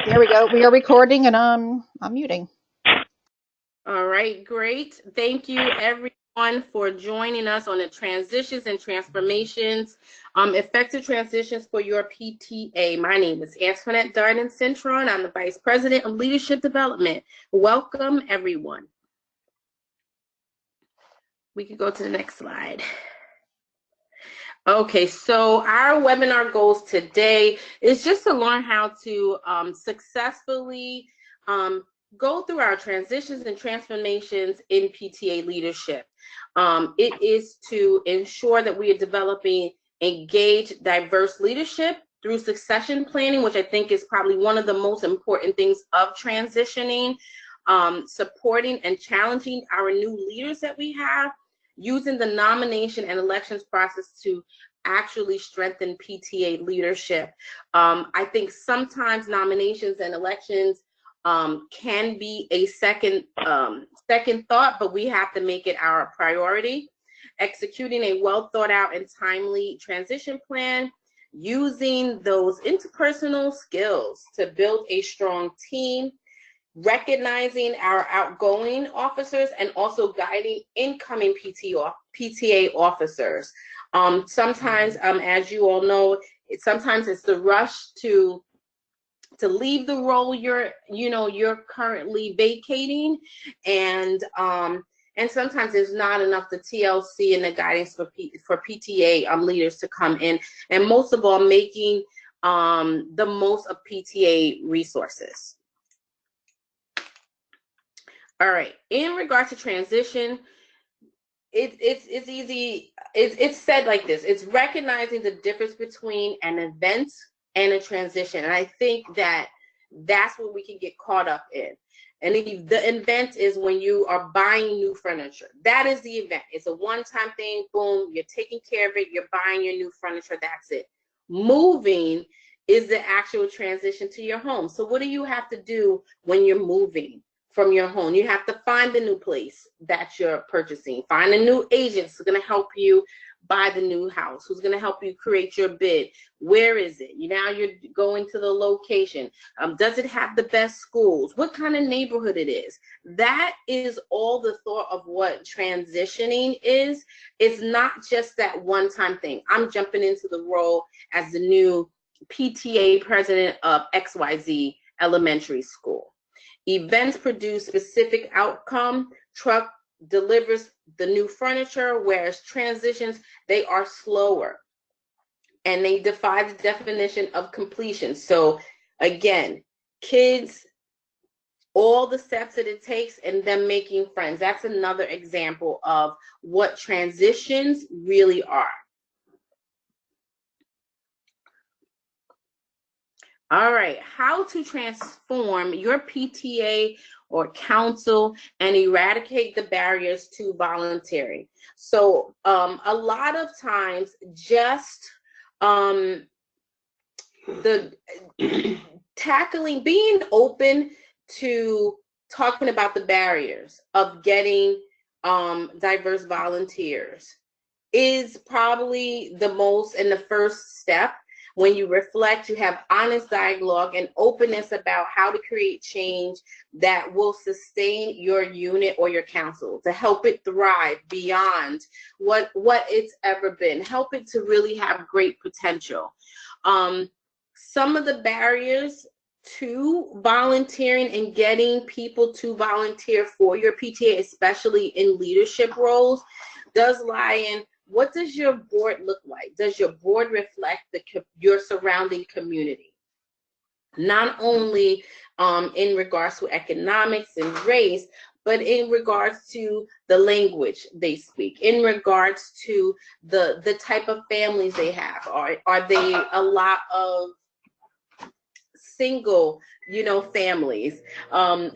There we go. We are recording and I'm muting. All right, great. Thank you everyone for joining us on the transitions and transformations, effective transitions for your PTA. My name is Antoinette Darden-Cintron. I'm the Vice President of Leadership Development. Welcome everyone. We can go to the next slide. Okay, so our webinar goals today is just to learn how to successfully go through our transitions and transformations in PTA leadership. It is to ensure that we are developing engaged, diverse leadership through succession planning, which I think is probably one of the most important things of transitioning, supporting and challenging our new leaders that we have, using the nomination and elections process to actually strengthen PTA leadership. I think sometimes nominations and elections can be a second thought, but we have to make it our priority. Executing a well thought out and timely transition plan, using those interpersonal skills to build a strong team, recognizing our outgoing officers, and also guiding incoming PTA officers. Sometimes, as you all know, sometimes it's the rush to leave the role you're currently vacating, and sometimes there's not enough the TLC and the guidance for PTA leaders to come in, and most of all, making the most of PTA resources. All right, in regard to transition, it's easy. It's said like this: it's recognizing the difference between an event and a transition. And I think that's what we can get caught up in. And the event is when you are buying new furniture. That is the event. It's a one-time thing. Boom, you're taking care of it. You're buying your new furniture. That's it. Moving is the actual transition to your home. So what do you have to do when you're moving from your home? You have to find the new place that you're purchasing. Find a new agent who's going to help you buy the new house, who's going to help you create your bid. Where is it? Now you're going to the location. Does it have the best schools? What kind of neighborhood it is? That is all the thought of what transitioning is. It's not just that one-time thing. I'm jumping into the role as the new PTA president of XYZ elementary school. Events produce specific outcome. Truck delivers the new furniture, whereas transitions, they are slower and they defy the definition of completion. So again, kids, all the steps that it takes, and them making friends. That's another example of what transitions really are. All right, how to transform your PTA or council and eradicate the barriers to volunteering. So a lot of times just the tackling, being open to talking about the barriers of getting diverse volunteers is probably the most and the first step. When you reflect, you have honest dialogue and openness about how to create change that will sustain your unit or your council, to help it thrive beyond what it's ever been, help it to really have great potential. Some of the barriers to volunteering and getting people to volunteer for your PTA, especially in leadership roles, does lie in: what does your board look like? Does your board reflect your surrounding community? Not only in regards to economics and race, but in regards to the language they speak, in regards to the type of families they have. Are they a lot of single, families,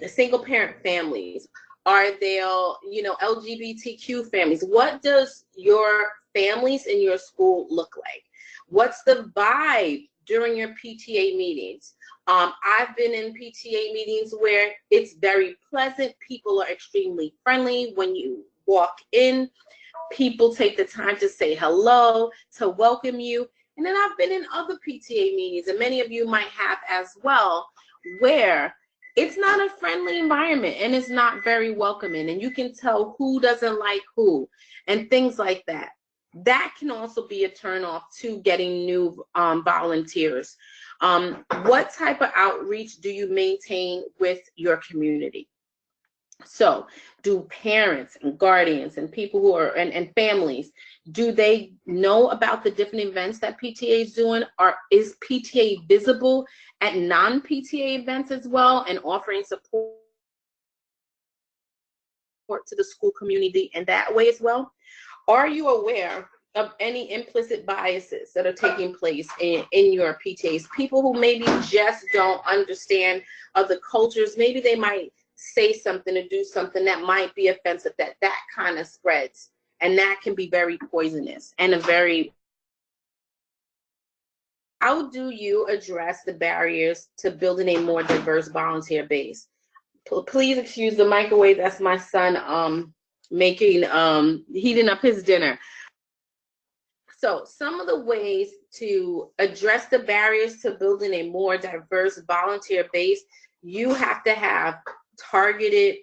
single parent families? Are there, LGBTQ families? What does your families in your school look like? What's the vibe during your PTA meetings? I've been in PTA meetings where it's very pleasant. People are extremely friendly. When you walk in, people take the time to say hello, to welcome you. And then I've been in other PTA meetings, and many of you might have as well, where it's not a friendly environment and it's not very welcoming, and you can tell who doesn't like who and things like that. That can also be a turnoff to getting new volunteers. What type of outreach do you maintain with your community? So do parents and guardians and people who are, and families, do they know about the different events that PTA is doing? Or is PTA visible at non-PTA events as well and offering support to the school community in that way as well? Are you aware of any implicit biases that are taking place in your PTAs? People who maybe just don't understand other cultures, maybe they might say something or do something that might be offensive, that kind of spreads, and that can be very poisonous and a very... How do you address the barriers to building a more diverse volunteer base? Please excuse the microwave. That's my son heating up his dinner. So some of the ways to address the barriers to building a more diverse volunteer base: you have to have targeted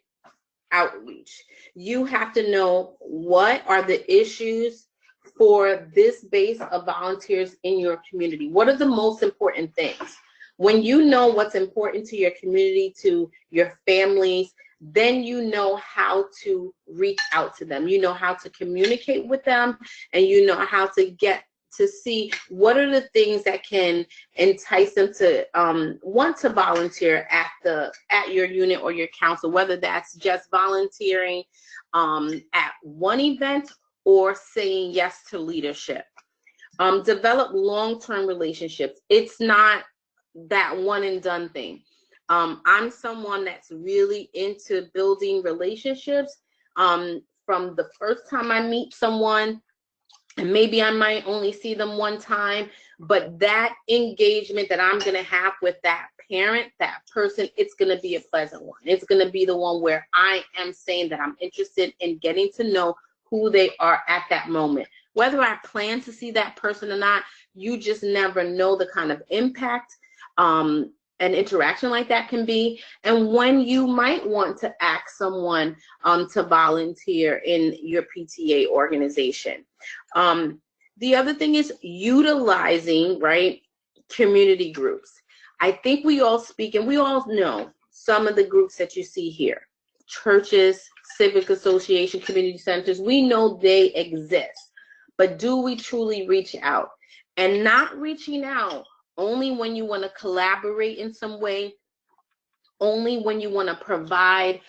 outreach. You have to know what are the issues for this base of volunteers in your community. What are the most important things? When you know what's important to your community, to your families, then you know how to reach out to them. You know how to communicate with them, and you know how to get to see what are the things that can entice them to want to volunteer at your unit or your council, whether that's just volunteering at one event or saying yes to leadership. Develop long-term relationships. It's not that one and done thing. I'm someone that's really into building relationships from the first time I meet someone, and maybe I might only see them one time, but that engagement that I'm going to have with that parent, that person, it's going to be a pleasant one. It's going to be the one where I am saying that I'm interested in getting to know who they are at that moment. Whether I plan to see that person or not, you just never know the kind of impact an interaction like that can be, and when you might want to ask someone to volunteer in your PTA organization. The other thing is utilizing, right, community groups. I think we all speak and we all know some of the groups that you see here: churches, civic association, community centers. We know they exist, but do we truly reach out? And not reaching out only when you want to collaborate in some way, only when you want to provide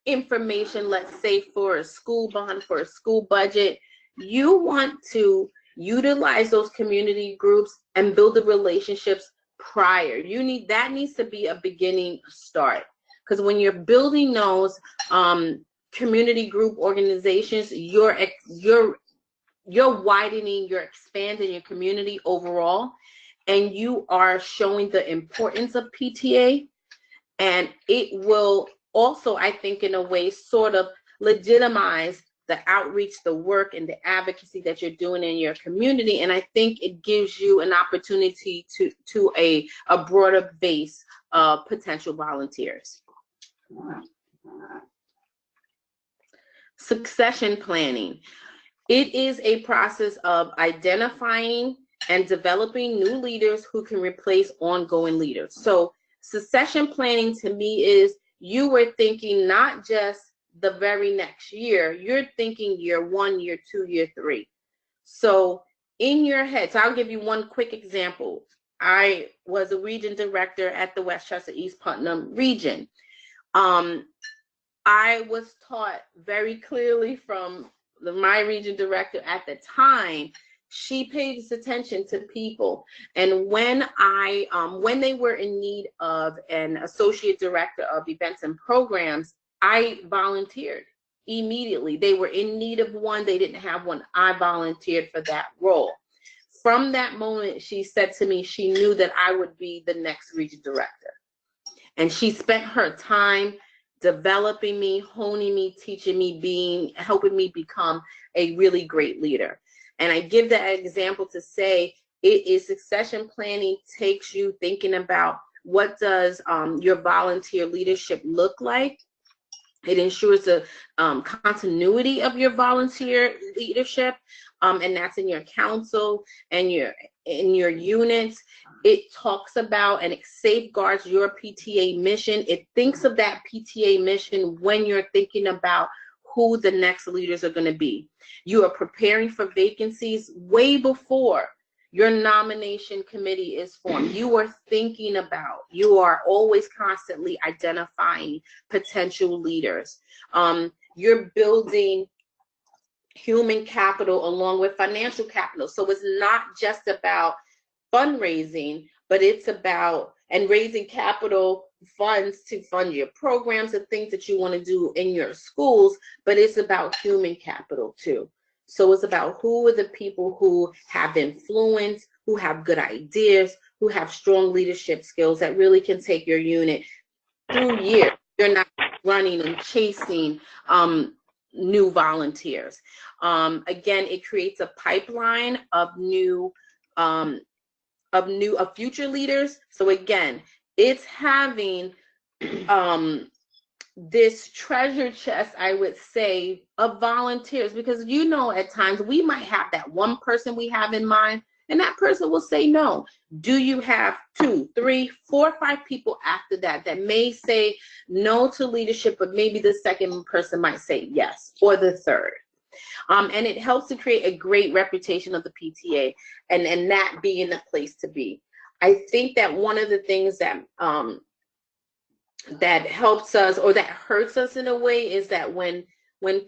information, let's say for a school bond, for a school budget. You want to utilize those community groups and build the relationships prior. That needs to be a beginning start, because when you're building those community group organizations, you're widening, you're expanding your community overall, and you are showing the importance of PTA, and it will also, I think, in a way, sort of legitimize the outreach, the work, and the advocacy that you're doing in your community. And I think it gives you an opportunity to a broader base of potential volunteers. Succession planning. It is a process of identifying and developing new leaders who can replace ongoing leaders. So succession planning to me is you were thinking not just the very next year, you're thinking year 1, year 2, year 3. So in your head, so I'll give you one quick example. I was a region director at the Westchester East Putnam region. I was taught very clearly from my region director at the time. She pays attention to people, and when they were in need of an associate director of events and programs, I volunteered immediately. They were in need of one, they didn't have one, I volunteered for that role. From that moment, she said to me she knew that I would be the next region director, and she spent her time developing me, honing me, teaching me, helping me become a really great leader. And I give that example to say it is succession planning takes you thinking about what does your volunteer leadership look like? It ensures the continuity of your volunteer leadership, and that's in your council and in your units. It talks about and it safeguards your PTA mission. It thinks of that PTA mission when you're thinking about who the next leaders are going to be. You are preparing for vacancies way before your nomination committee is formed. You are thinking about, you are always constantly identifying potential leaders. You're building human capital along with financial capital. So it's not just about fundraising, but it's about and raising capital funds to fund your programs and things that you want to do in your schools, but it's about human capital too. So it's about who are the people who have influence, who have good ideas, who have strong leadership skills that really can take your unit through years. You're not running and chasing new volunteers. Again, it creates a pipeline of future leaders. So again, it's having this treasure chest, I would say, of volunteers, because at times we might have that one person we have in mind, and that person will say no. Do you have 2, 3, 4, 5 people after that may say no to leadership, but maybe the second person might say yes, or the third? And it helps to create a great reputation of the PTA, and that being the place to be. I think that one of the things that that helps us or that hurts us in a way is that when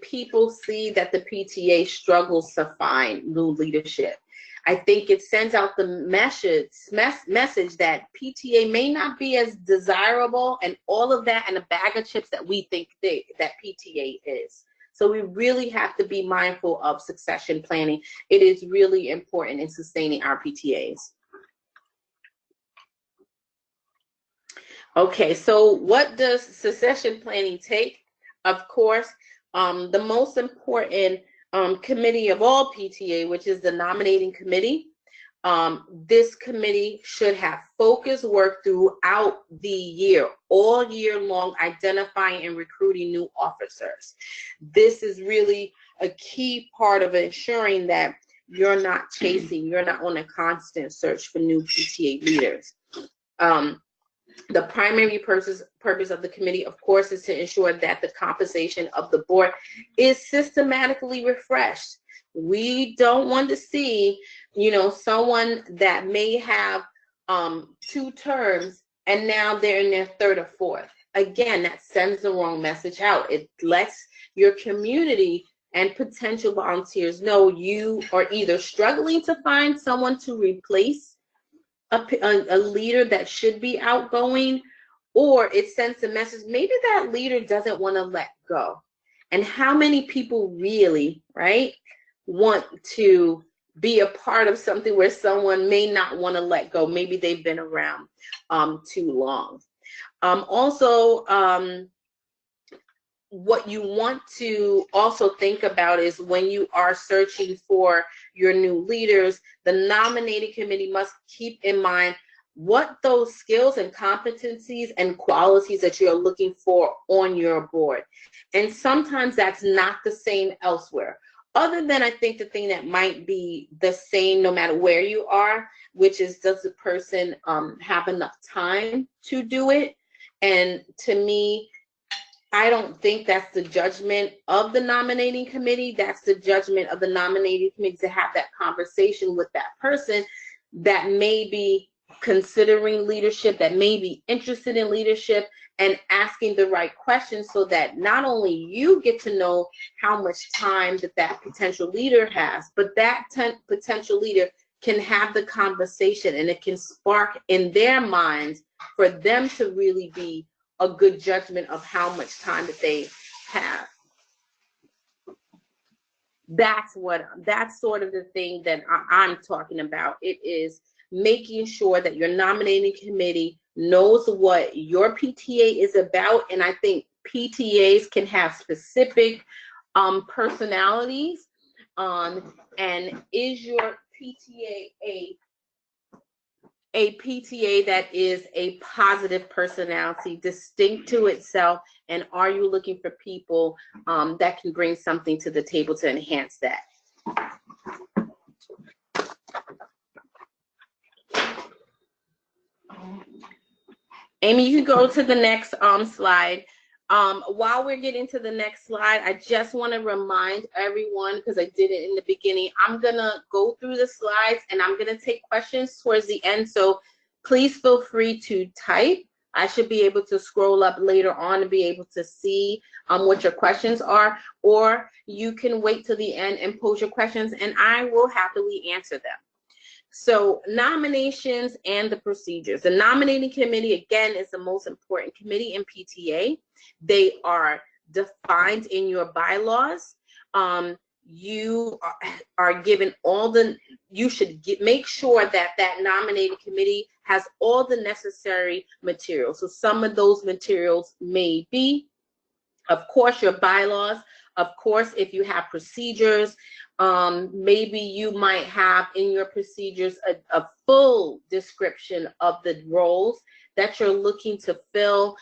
people see that the PTA struggles to find new leadership, I think it sends out the message that PTA may not be as desirable and all of that and a bag of chips that we think that PTA is. So we really have to be mindful of succession planning. It is really important in sustaining our PTAs. Okay, so what does succession planning take? Of course, the most important committee of all PTA, which is the nominating committee. This committee should have focused work throughout the year, all year long, identifying and recruiting new officers. This is really a key part of ensuring that you're not you're not on a constant search for new PTA leaders. The primary purpose of the committee, of course, is to ensure that the compensation of the board is systematically refreshed. We don't want to see, someone that may have 2 terms and now they're in their 3rd or 4th. Again, that sends the wrong message out. It lets your community and potential volunteers know you are either struggling to find someone to replace a leader that should be outgoing, or it sends a message maybe that leader doesn't want to let go. And how many people really, right, want to be a part of something where someone may not want to let go? Maybe they've been around too long. Also, what you want to also think about is when you are searching for your new leaders, the nominating committee must keep in mind what those skills and competencies and qualities that you're looking for on your board. And sometimes that's not the same elsewhere. Other than, I think, the thing that might be the same no matter where you are, which is, does the person have enough time to do it? And to me, I don't think that's the judgment of the nominating committee. That's the judgment of the nominating committee to have that conversation with that person that may be considering leadership, that may be interested in leadership, and asking the right questions so that not only you get to know how much time that potential leader has, but that potential leader can have the conversation and it can spark in their minds for them to really be a good judgment of how much time that they have. That's sort of the thing that I'm talking about. It is making sure that your nominating committee knows what your PTA is about. And I think PTAs can have specific personalities. And is your PTA a PTA that is a positive personality, distinct to itself, and are you looking for people that can bring something to the table to enhance that? Amy, you can go to the next slide. While we're getting to the next slide, I just want to remind everyone, because I did it in the beginning, I'm going to go through the slides and I'm going to take questions towards the end. So please feel free to type. I should be able to scroll up later on and be able to see what your questions are, or you can wait till the end and pose your questions and I will happily answer them. So nominations and the procedures. The nominating committee, again, is the most important committee in PTA. They are defined in your bylaws. You are given all the, you should make sure that that nominating committee has all the necessary materials. So some of those materials may be, of course, your bylaws. Of course, if you have procedures, maybe you might have in your procedures a full description of the roles that you're looking to fill.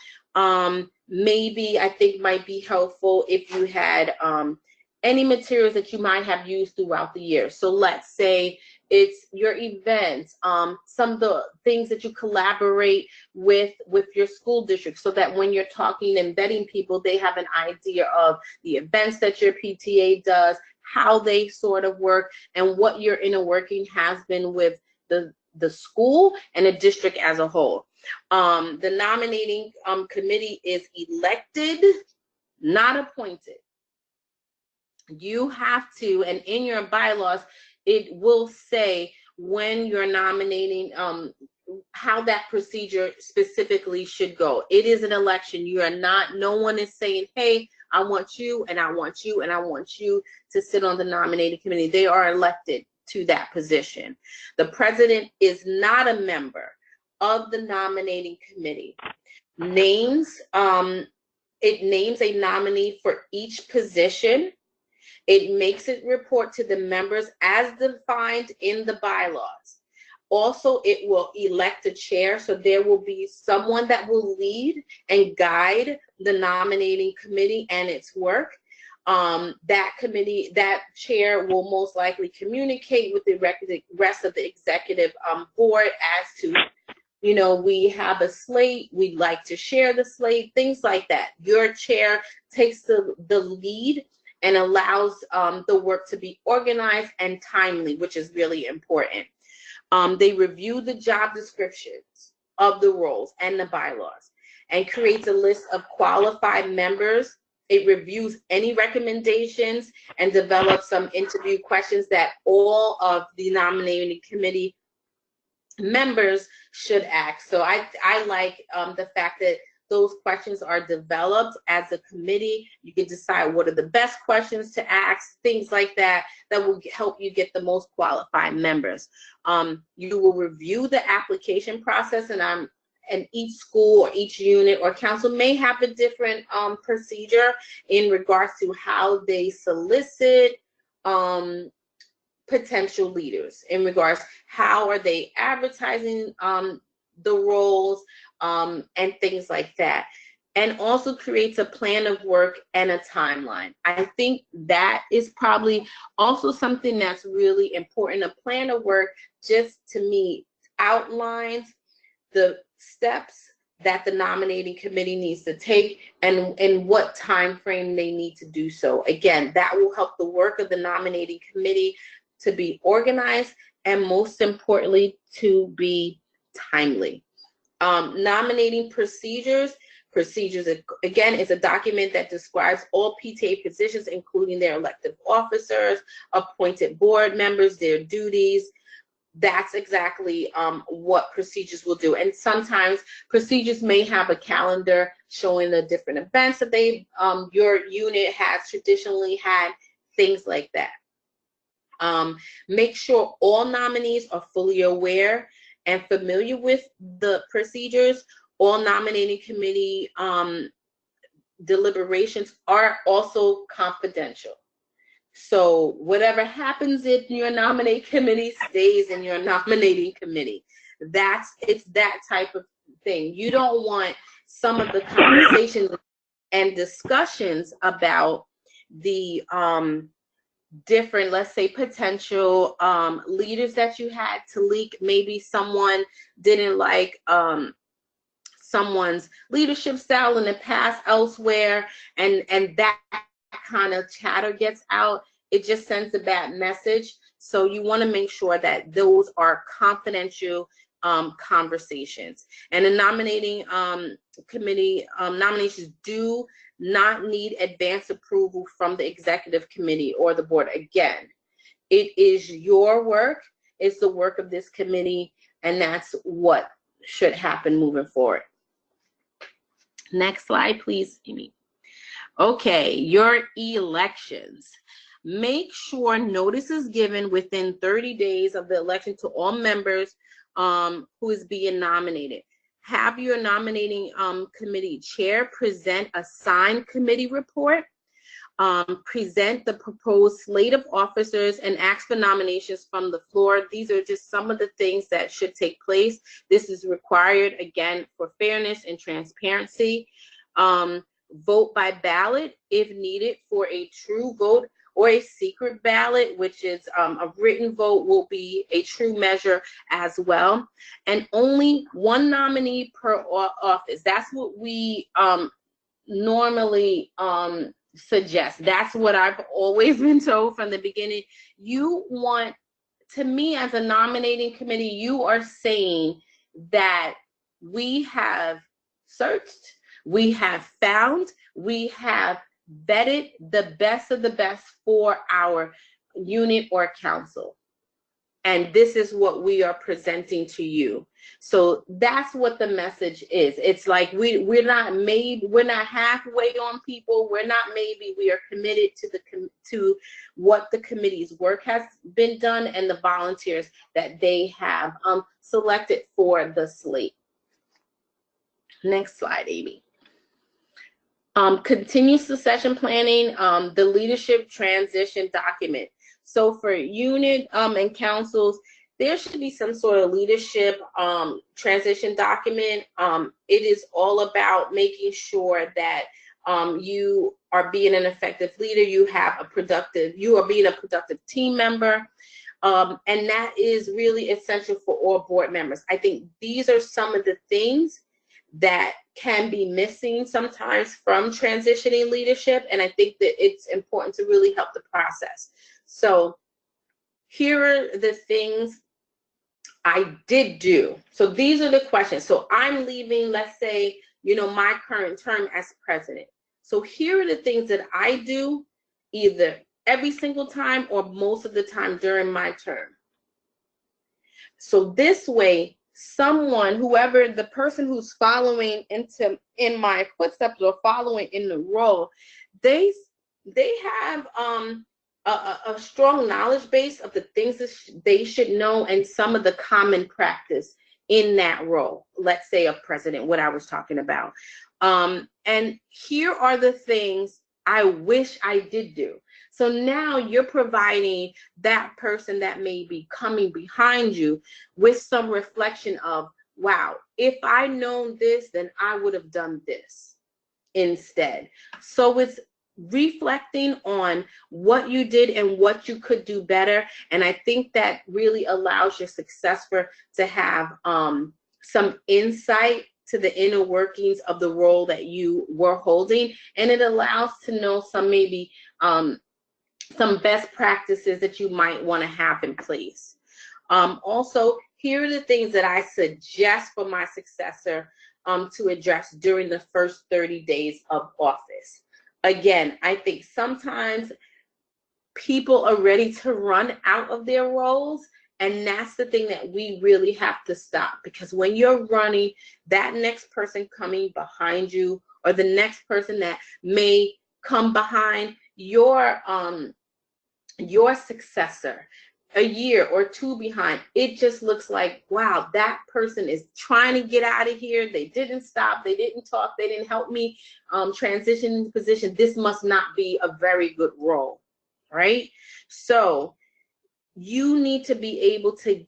Maybe I think might be helpful if you had any materials that you might have used throughout the year. So let's say it's your events, some of the things that you collaborate with your school district, so that when you're talking and vetting people, they have an idea of the events that your PTA does, how they sort of work, and what your inner working has been with the school and the district as a whole. The nominating committee is elected, not appointed. You have to, and in your bylaws, it will say when you're nominating how that procedure specifically should go. It is an election. You are not, no one is saying, hey, I want you and I want you and I want you to sit on the nominating committee. They are elected to that position. The president is not a member of the nominating committee. It names a nominee for each position. It makes it report to the members as defined in the bylaws. Also, it will elect a chair, so there will be someone that will lead and guide the nominating committee and its work. That committee, that chair will most likely communicate with the rest of the executive board as to, you know, we have a slate, we'd like to share the slate, things like that. Your chair takes the lead and allows the work to be organized and timely, which is really important. They review the job descriptions of the roles and the bylaws and creates a list of qualified members. It reviews any recommendations and develops some interview questions that all of the nominating committee members should ask. So I like the fact that those questions are developed as a committee. You can decide what are the best questions to ask, things like that, that will help you get the most qualified members. You will review the application process, and each school or each unit or council may have a different procedure in regards to how they solicit potential leaders, in regards how are they advertising the roles, and things like that, and also creates a plan of work and a timeline. I think that is probably also something that's really important. A plan of work, just to me, outlines the steps that the nominating committee needs to take and what time frame they need to do so. Again, that will help the work of the nominating committee to be organized and, most importantly, to be timely. Nominating procedures. Procedures, again, is a document that describes all PTA positions, including their elected officers, appointed board members, their duties. That's exactly what procedures will do. And sometimes procedures may have a calendar showing the different events that your unit has traditionally had, things like that. Make sure all nominees are fully aware and familiar with the procedures. All nominating committee deliberations are also confidential. So whatever happens in your nominating committee stays in your nominating committee. It's that type of thing. You don't want some of the conversations and discussions about the different, let's say, potential leaders that you had to leak. Maybe someone didn't like someone's leadership style in the past elsewhere, and that kind of chatter gets out. It just sends a bad message. So you want to make sure that those are confidential conversations. And the nominating committee nominations do not need advance approval from the executive committee or the board. Again, it is your work. It's the work of this committee, and that's what should happen moving forward. Next slide, please, Amy. Okay, your elections. Make sure notice is given within 30 days of the election to all members who is being nominated. Have your nominating committee chair present a signed committee report, present the proposed slate of officers, and ask for nominations from the floor. These are just some of the things that should take place. This is required, again, for fairness and transparency. Vote by ballot if needed for a true vote, or a secret ballot, which is a written vote, will be a true measure as well. And only one nominee per office. That's what we normally suggest. That's what I've always been told from the beginning. You want, to me, as a nominating committee, you are saying that we have searched, we have found, we have vetted the best of the best for our unit or council. And this is what we are presenting to you. So that's what the message is. It's like we're not halfway on people. We're not maybe. We are committed to what the committee's work has been done and the volunteers that they have selected for the slate. Next slide, Amy. Continuous succession planning, the leadership transition document. So for unit and councils, there should be some sort of leadership transition document. It is all about making sure that you are being an effective leader, you are being a productive team member, and that is really essential for all board members. I think these are some of the things that can be missing sometimes from transitioning leadership, and I think that it's important to really help the process. So here are the things I did do. So these are the questions. So I'm leaving, let's say, my current term as president. So here are the things that I do either every single time or most of the time during my term. So this way, whoever the person who's following in my footsteps or following in the role, they have a strong knowledge base of the things that they should know and some of the common practice in that role. Let's say a president, what I was talking about. And here are the things I wish I did do. So now you're providing that person that may be coming behind you with some reflection of, wow, if I known this, then I would have done this instead. So it's reflecting on what you did and what you could do better. And I think that really allows your successor to have some insight to the inner workings of the role that you were holding. And it allows to know some maybe some best practices that you might want to have in place. Also, here are the things that I suggest for my successor to address during the first 30 days of office. Again, I think sometimes people are ready to run out of their roles, and that's the thing that we really have to stop, because when you're running, that next person coming behind you or the next person that may come behind your successor a year or two behind, it just looks like, wow, that person is trying to get out of here. They didn't stop. They didn't talk. They didn't help me transition into position. This must not be a very good role, right? So you need to be able to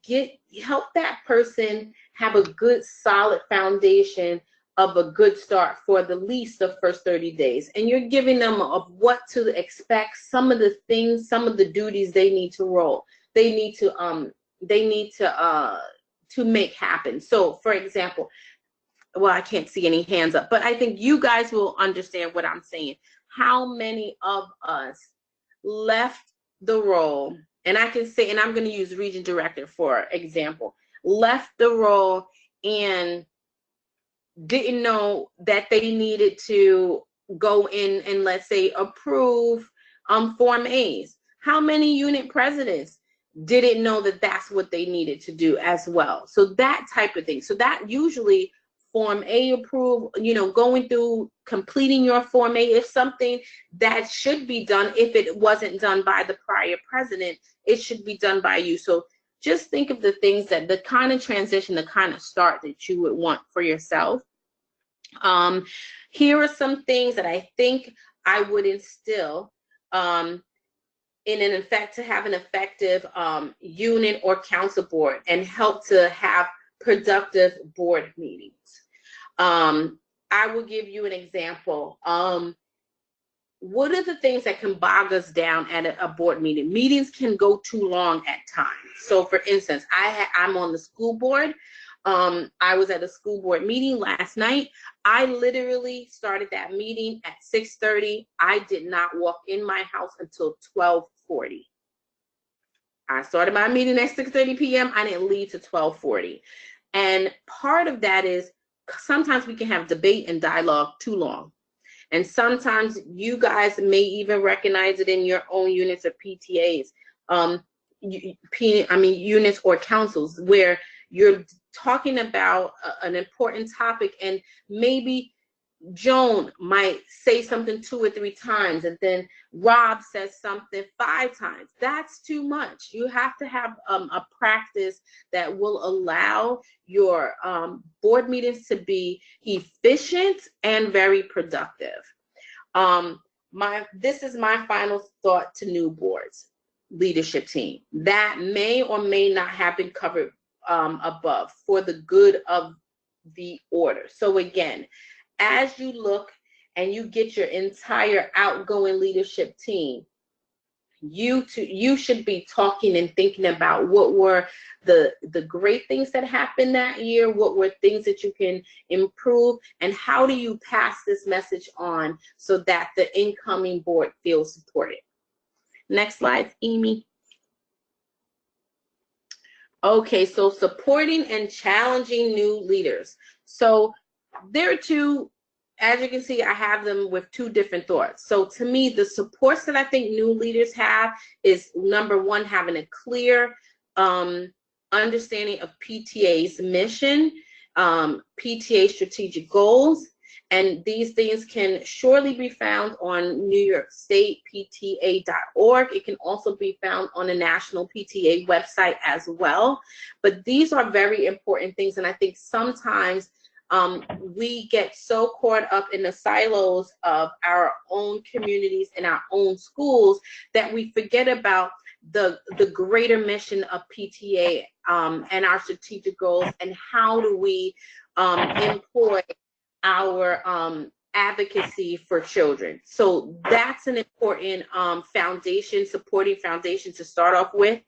help that person have a good solid foundation of a good start for the least the first 30 days. And you're giving them of what to expect, some of the things, some of the duties they need to roll. They need to make happen. So for example, well, I can't see any hands up, but I think you guys will understand what I'm saying. How many of us left the role, and I can say, and I'm going to use region director for example, left the role and didn't know that they needed to go in and, let's say, approve Form A's. How many unit presidents didn't know that that's what they needed to do as well? So that type of thing. So that usually Form A approve, going through completing your Form A is something that should be done. If it wasn't done by the prior president, it should be done by you. So just think of the things that the kind of transition, the kind of start that you would want for yourself. Here are some things that I think I would instill to have an effective unit or council board and help to have productive board meetings. I will give you an example. What are the things that can bog us down at a board meeting? Meetings can go too long at times. So for instance, I'm on the school board. I was at a school board meeting last night. I literally started that meeting at 6:30. I did not walk in my house until 12:40. I started my meeting at 6:30 p.m. I didn't leave to 12:40. And part of that is sometimes we can have debate and dialogue too long. And sometimes you guys may even recognize it in your own units of PTAs, units or councils where you're talking about an important topic, and maybe Joan might say something 2 or 3 times, and then Rob says something 5 times. That's too much. You have to have a practice that will allow your board meetings to be efficient and very productive. This is my final thought to new boards, leadership team. That may or may not have been covered above for the good of the order. So again, as you look and you get your entire outgoing leadership team, you should be talking and thinking about what were the great things that happened that year, what were things that you can improve, and how do you pass this message on so that the incoming board feels supported. Next slide, Amy. Okay, so supporting and challenging new leaders. So there are two, as you can see, I have them with 2 different thoughts. So to me, the supports that I think new leaders have is, number 1, having a clear understanding of PTA's mission, PTA strategic goals, and these things can surely be found on New York State PTA.org. It can also be found on the National PTA website as well. But these are very important things, and I think sometimes we get so caught up in the silos of our own communities and our own schools that we forget about the greater mission of PTA and our strategic goals, and how do we employ our advocacy for children. So that's an important foundation, supporting foundation to start off with.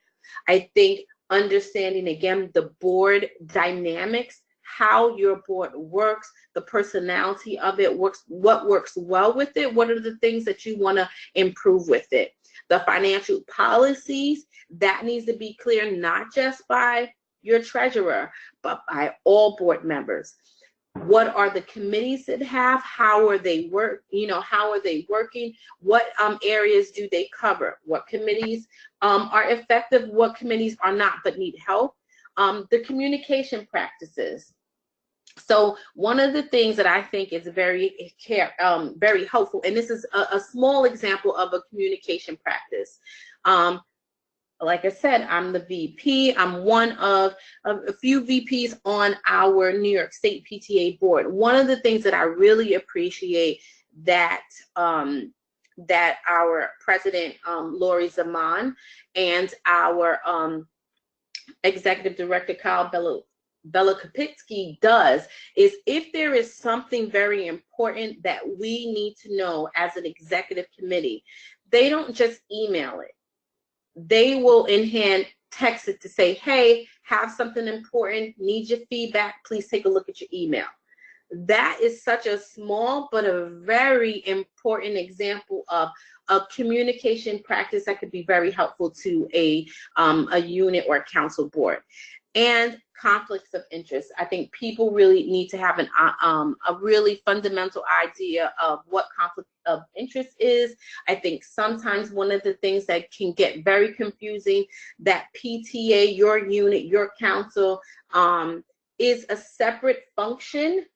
I think understanding, again, the board dynamics, how your board works, the personality of it, what works well with it, what are the things that you want to improve with it. The financial policies, that needs to be clear, not just by your treasurer, but by all board members. What are the committees that have? How are they how are they working? What areas do they cover? What committees are effective? What committees are not but need help? The communication practices. So one of the things that I think is very helpful, and this is a small example of a communication practice. Like I said, I'm the VP. I'm one of a few VPs on our New York State PTA board. One of the things that I really appreciate that that our president, Lori Zaman, and our executive director, Kyle Bella Kapitsky does is, if there is something very important that we need to know as an executive committee, they don't just email it. They will in hand text it to say, hey, have something important, need your feedback, please take a look at your email. That is such a small but a very important example of a communication practice that could be very helpful to a unit or a council board. And conflicts of interest. I think people really need to have a really fundamental idea of what conflict of interest is. I think sometimes one of the things that can get very confusing, that PTA, your unit, your council, is a separate function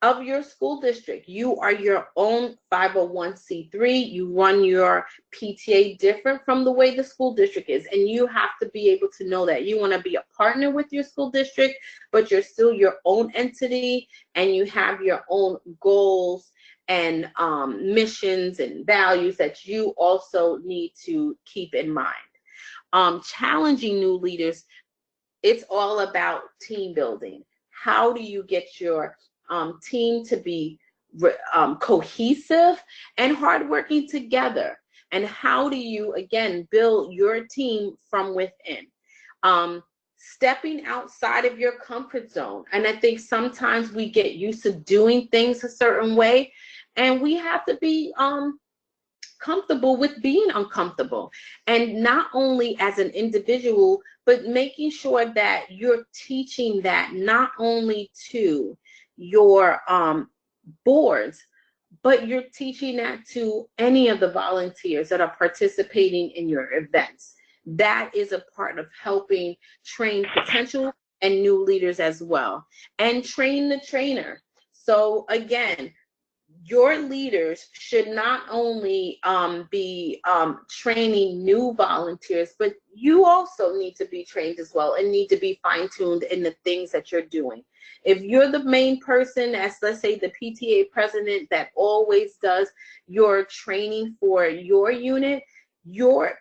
of your school district. You are your own 501c3. You run your PTA different from the way the school district is. And you have to be able to know that. You want to be a partner with your school district, but you're still your own entity, and you have your own goals and missions and values that you also need to keep in mind. Challenging new leaders, it's all about team building. How do you get your team to be cohesive and hardworking together? And how do you, again, build your team from within? Stepping outside of your comfort zone. And I think sometimes we get used to doing things a certain way, and we have to be comfortable with being uncomfortable. And not only as an individual, but making sure that you're teaching that not only to your boards, but you're teaching that to any of the volunteers that are participating in your events. That is a part of helping train potential and new leaders as well. And train the trainer. So again, your leaders should not only be training new volunteers, but you also need to be trained as well and need to be fine-tuned in the things that you're doing. If you're the main person, as let's say the PTA president, that always does your training for your unit, your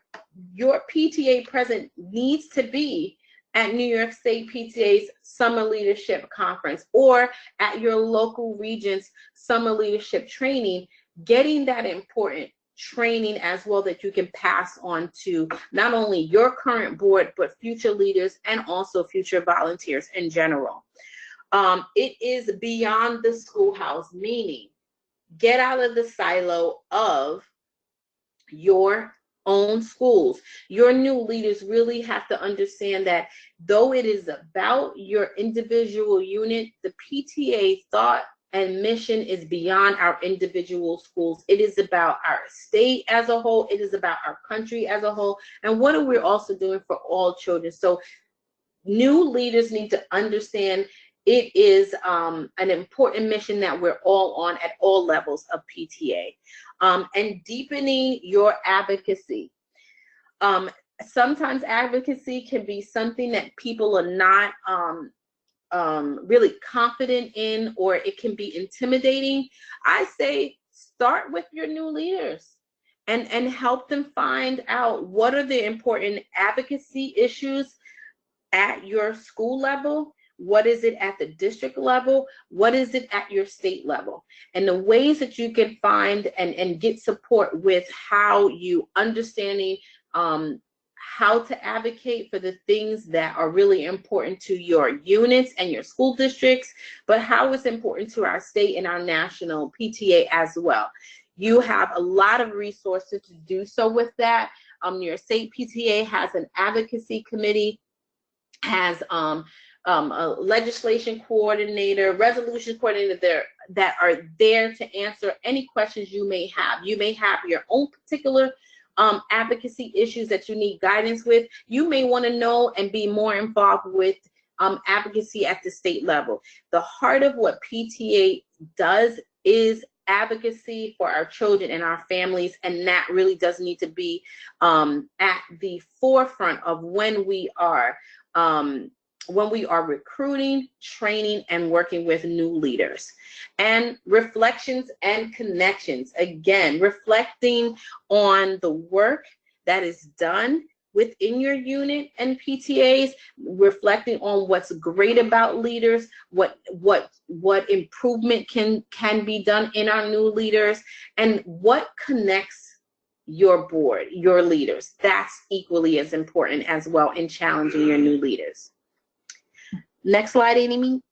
PTA president needs to be at New York State PTA's Summer Leadership Conference or at your local region's Summer Leadership Training, getting that important training as well that you can pass on to not only your current board, but future leaders and also future volunteers in general. It is beyond the schoolhouse, meaning get out of the silo of your own schools. Your new leaders really have to understand that though it is about your individual unit, the PTA thought and mission is beyond our individual schools. It is about our state as a whole. It is about our country as a whole. And what are we also doing for all children? So new leaders need to understand it is an important mission that we're all on at all levels of PTA. And deepening your advocacy. Sometimes advocacy can be something that people are not really confident in, or it can be intimidating. I say start with your new leaders and help them find out what are the important advocacy issues at your school level. What is it at the district level? What is it at your state level? And the ways that you can find and get support with how you understanding how to advocate for the things that are really important to your units and your school districts, but how it's important to our state and our national PTA as well. You have a lot of resources to do so with that. Your state PTA has an advocacy committee, has a legislation coordinator, resolution coordinator that are there to answer any questions you may have. You may have your own particular advocacy issues that you need guidance with. You may want to know and be more involved with advocacy at the state level. The heart of what PTA does is advocacy for our children and our families, and that really does need to be at the forefront of when we are recruiting, training, and working with new leaders. And reflections and connections. Again, reflecting on the work that is done within your unit and PTAs, reflecting on what's great about leaders, what improvement can be done in our new leaders, and what connects your board, your leaders. That's equally as important as well in challenging your new leaders. Next slide, Amy.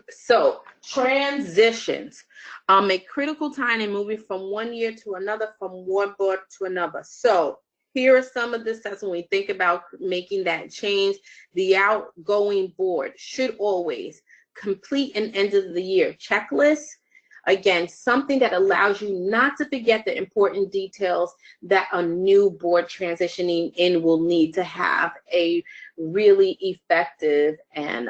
So transitions, a critical time in moving from one year to another, from one board to another. So here are some of the steps when we think about making that change. The outgoing board should always complete an end of the year checklist. Again, something that allows you not to forget the important details that a new board transitioning in will need to have a really effective and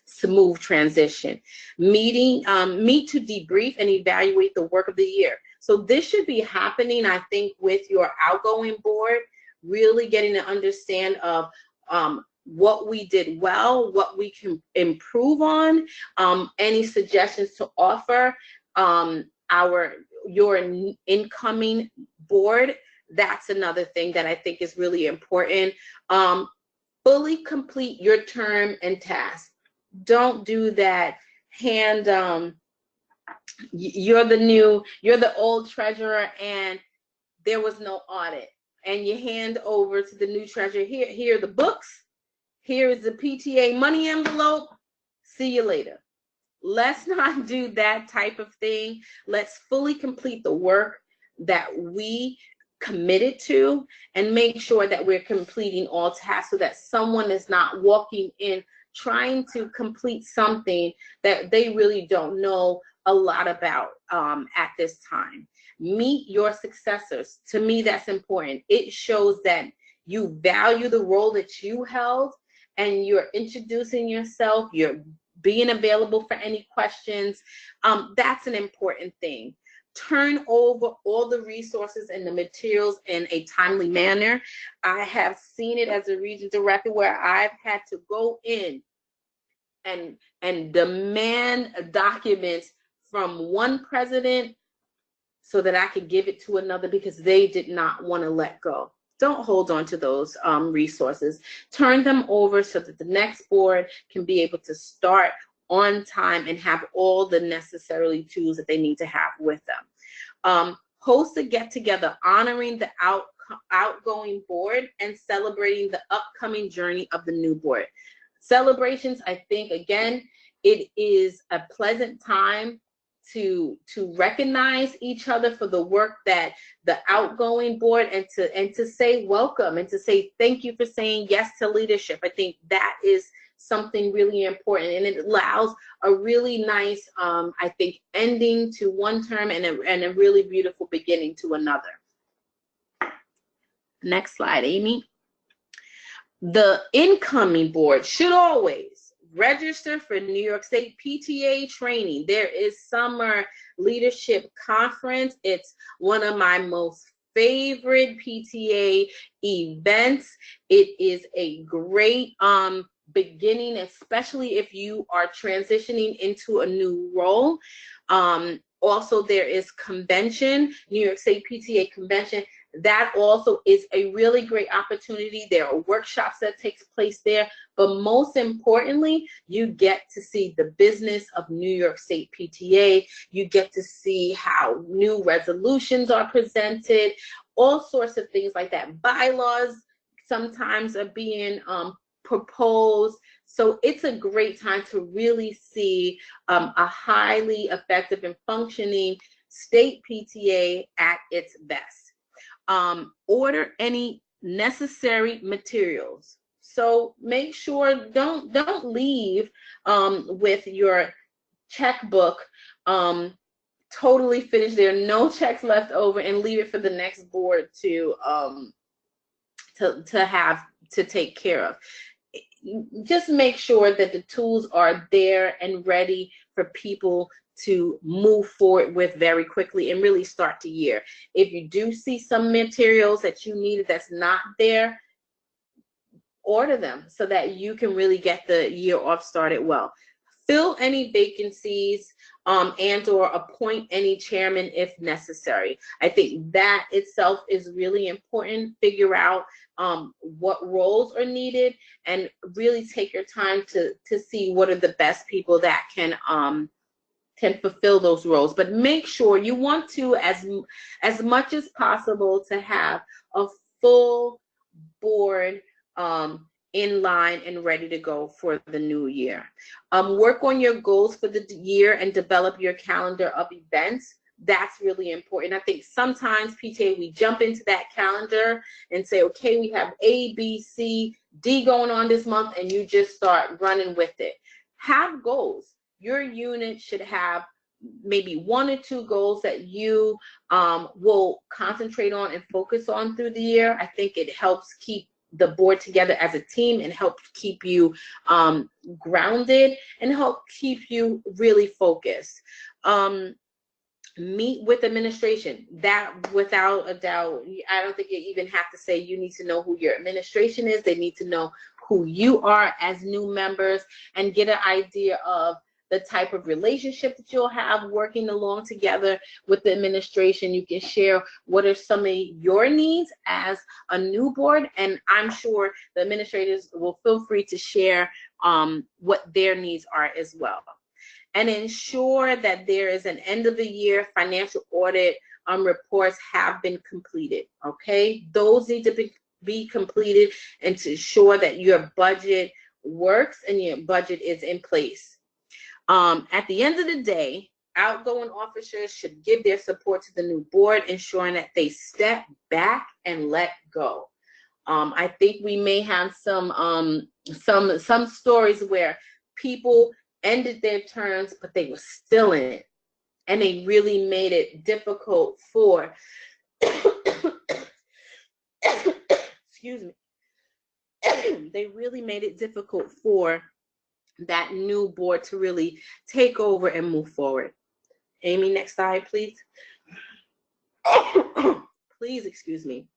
smooth transition. Meet to debrief and evaluate the work of the year. So this should be happening, I think, with your outgoing board, really getting to understand of what we did well, what we can improve on, any suggestions to offer your incoming board. That's another thing that I think is really important. Fully complete your term and task. Don't do that you're the old treasurer and there was no audit, and you hand over to the new treasurer, here are the books, here is the PTA money envelope, see you later. Let's not do that type of thing. Let's fully complete the work that we committed to and make sure that we're completing all tasks so that someone is not walking in trying to complete something that they really don't know a lot about at this time. Meet your successors. To me, that's important. It shows that you value the role that you held and you're introducing yourself, you're being available for any questions. That's an important thing. Turn over all the resources and the materials in a timely manner. I have seen it as a region director where I've had to go in and demand documents from one president so that I could give it to another because they did not want to let go. Don't hold on to those resources. Turn them over so that the next board can be able to start on time and have all the necessary tools that they need to have with them. Host a get-together honoring the outgoing board and celebrating the upcoming journey of the new board. Celebrations, I think, again, it is a pleasant time to recognize each other for the work that the outgoing board and to say welcome and to say thank you for saying yes to leadership. I think that is something really important, and it allows a really nice, I think, ending to one term and a really beautiful beginning to another. Next slide, Amy. The incoming board should always register for New York State PTA training. There is Summer Leadership Conference. It's one of my most favorite PTA events. It is a great beginning, especially if you are transitioning into a new role. Also, there is convention, New York State PTA convention. That also is a really great opportunity. There are workshops that takes place there, but most importantly, you get to see the business of New York State PTA. You get to see how new resolutions are presented, all sorts of things like that. Bylaws sometimes are being proposed. So it's a great time to really see a highly effective and functioning state PTA at its best. Order any necessary materials. So make sure don't leave with your checkbook totally finished. There are no checks left over, and leave it for the next board to have to take care of. Just make sure that the tools are there and ready for people to move forward with very quickly and really start the year. If you do see some materials that you need that's not there, order them so that you can really get the year off started well. fill any vacancies, and or appoint any chairman if necessary. I think that itself is really important. Figure out what roles are needed and really take your time to see what are the best people that can fulfill those roles. But make sure you want to, as much as possible, to have a full board in line and ready to go for the new year. Work on your goals for the year and develop your calendar of events. That's really important. I think sometimes PTA, we jump into that calendar and say, okay, we have A, B, C, D going on this month, and you just start running with it. Have goals. Your unit should have maybe 1 or 2 goals that you will concentrate on and focus on through the year. I think it helps keep the board together as a team and help keep you grounded and help keep you really focused. Meet with administration. That, without a doubt, I don't think you even have to say you need to know who your administration is. They need to know who you are as new members and get an idea of the type of relationship that you'll have working along together with the administration. You can share what are some of your needs as a new board, and I'm sure the administrators will feel free to share what their needs are as well. And ensure that there is an end of the year financial audit reports have been completed, okay? Those need to be completed and to ensure that your budget works and your budget is in place. At the end of the day, outgoing officers should give their support to the new board, ensuring that they step back and let go. I think we may have some stories where people ended their terms, but they were still in it, and they really made it difficult for excuse me. They really made it difficult for that new board to really take over and move forward. Amy, next slide, please. Please, excuse me.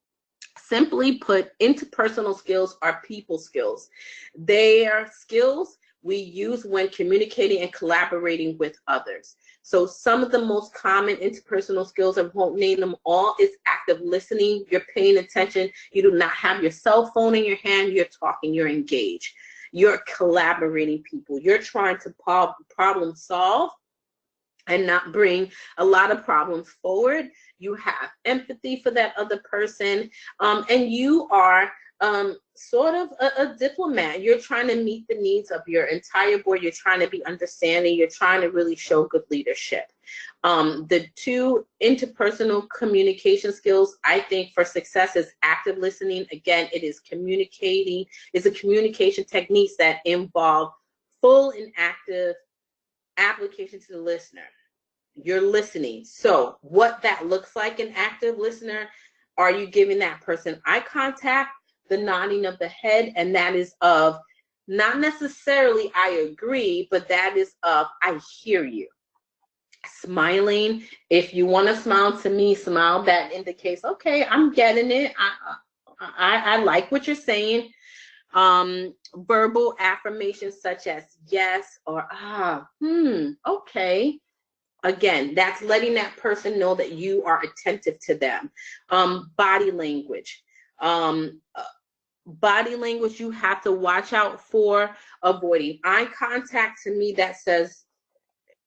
Simply put, interpersonal skills are people skills. They are skills we use when communicating and collaborating with others. So some of the most common interpersonal skills, I won't name them all, is active listening. You're paying attention. You do not have your cell phone in your hand. You're talking. You're engaged. You're collaborating people. You're trying to problem solve and not bring a lot of problems forward. You have empathy for that other person, and you are sort of a diplomat. You're trying to meet the needs of your entire board. You're trying to be understanding. You're trying to really show good leadership. The 2 interpersonal communication skills, I think, for success is active listening. Again, it is communicating. It's a communication techniques that involve full and active application to the listener. You're listening. So what that looks like, an active listener, are you giving that person eye contact, the nodding of the head, and that is of not necessarily I agree, but that is of I hear you. Smiling, if you want to smile to me, smile, that indicates, okay, I'm getting it. I like what you're saying. Verbal affirmations such as yes or okay. Again, that's letting that person know that you are attentive to them. Body language. Body language you have to watch out for. Avoiding eye contact, to me, that says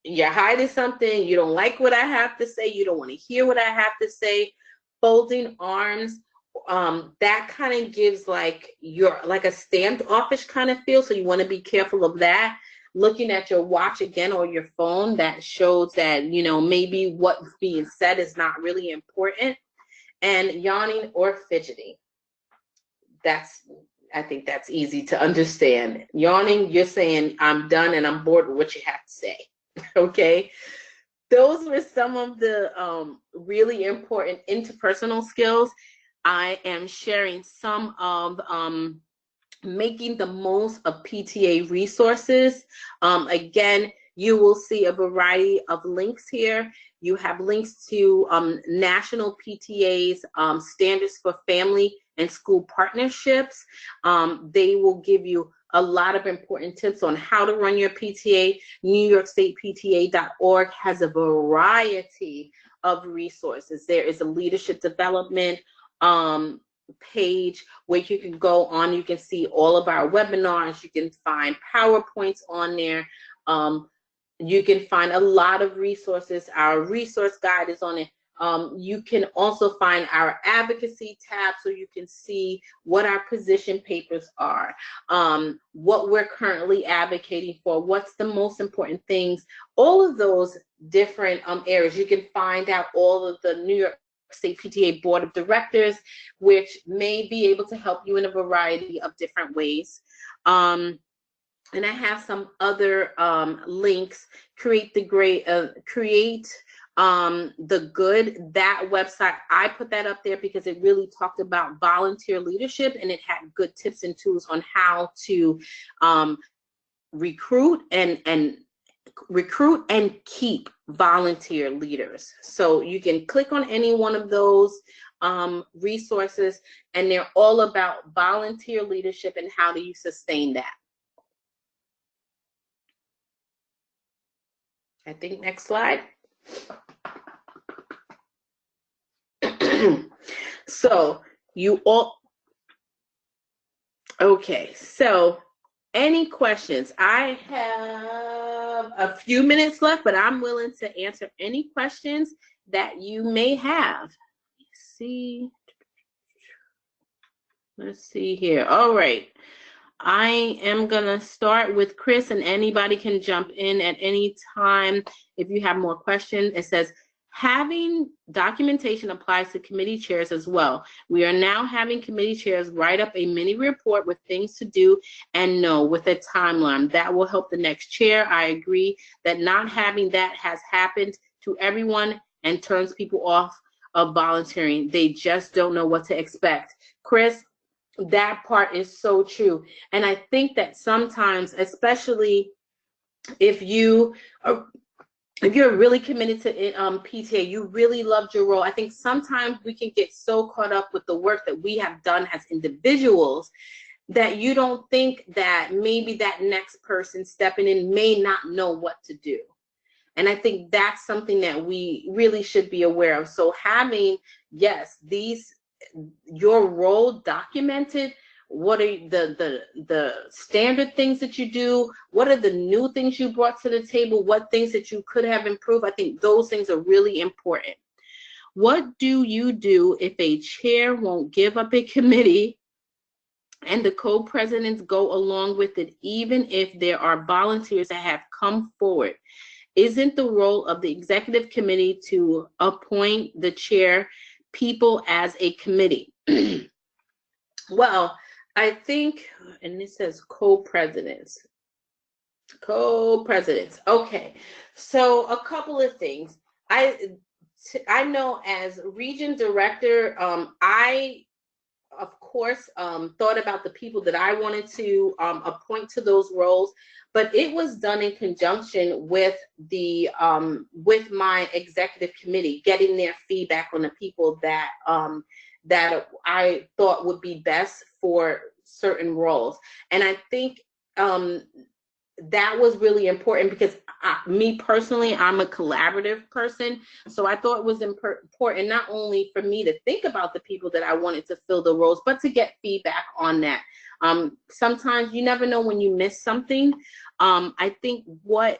you're hiding something. You don't like what I have to say. You don't want to hear what I have to say. Folding arms. That kind of gives like a standoffish kind of feel. So you want to be careful of that. Looking at your watch again or your phone, that shows that, maybe what's being said is not really important. And yawning or fidgeting. I think that's easy to understand. Yawning, you're saying I'm done and I'm bored with what you have to say. Okay. Those were some of the really important interpersonal skills. I am sharing some of making the most of PTA resources. Again, you will see a variety of links here. You have links to national PTAs, standards for family and school partnerships. They will give you a lot of important tips on how to run your PTA. NewYorkStatePTA.org has a variety of resources. There is a leadership development page where you can go on. You can see all of our webinars. You can find PowerPoints on there. You can find a lot of resources. Our resource guide is on it. You can also find our advocacy tab so you can see what our position papers are, what we're currently advocating for, what's the most important things, all of those different areas. You can find out all of the New York State PTA Board of Directors, which may be able to help you in a variety of different ways. And I have some other links. Create the Good, that website, I put that up there because it really talked about volunteer leadership, and it had good tips and tools on how to recruit and keep volunteer leaders. So you can click on any one of those resources, and they're all about volunteer leadership and how do you sustain that. I think next slide. So you all, okay, so any questions? I have a few minutes left, but I'm willing to answer any questions that you may have. Let's see here. All right. I am going to start with Chris, and anybody can jump in at any time if you have more questions. It says, having documentation applies to committee chairs as well. We are now having committee chairs write up a mini report with things to do and know with a timeline. That will help the next chair. I agree that not having that has happened to everyone and turns people off of volunteering. They just don't know what to expect. Chris, that part is so true. And I think that sometimes, especially if you're really committed to PTA, you really loved your role, I think sometimes we can get so caught up with the work that we have done as individuals that you don't think that maybe that next person stepping in may not know what to do. And I think that's something that we really should be aware of. So having, yes, your role documented, what are the standard things that you do, what are the new things you brought to the table, what things that you could have improved. I think those things are really important. What do you do if a chair won't give up a committee and the co-presidents go along with it, even if there are volunteers that have come forward? Isn't the role of the executive committee to appoint the chair people as a committee? Well, I think, and it says co-presidents. Okay, so a couple of things. I know as region director, I of course thought about the people that I wanted to appoint to those roles, but it was done in conjunction with the with my executive committee, getting their feedback on the people that that I thought would be best for certain roles. And I think that was really important because me personally, I'm a collaborative person. So I thought it was important not only for me to think about the people that I wanted to fill the roles, but to get feedback on that. Sometimes you never know when you miss something. I think what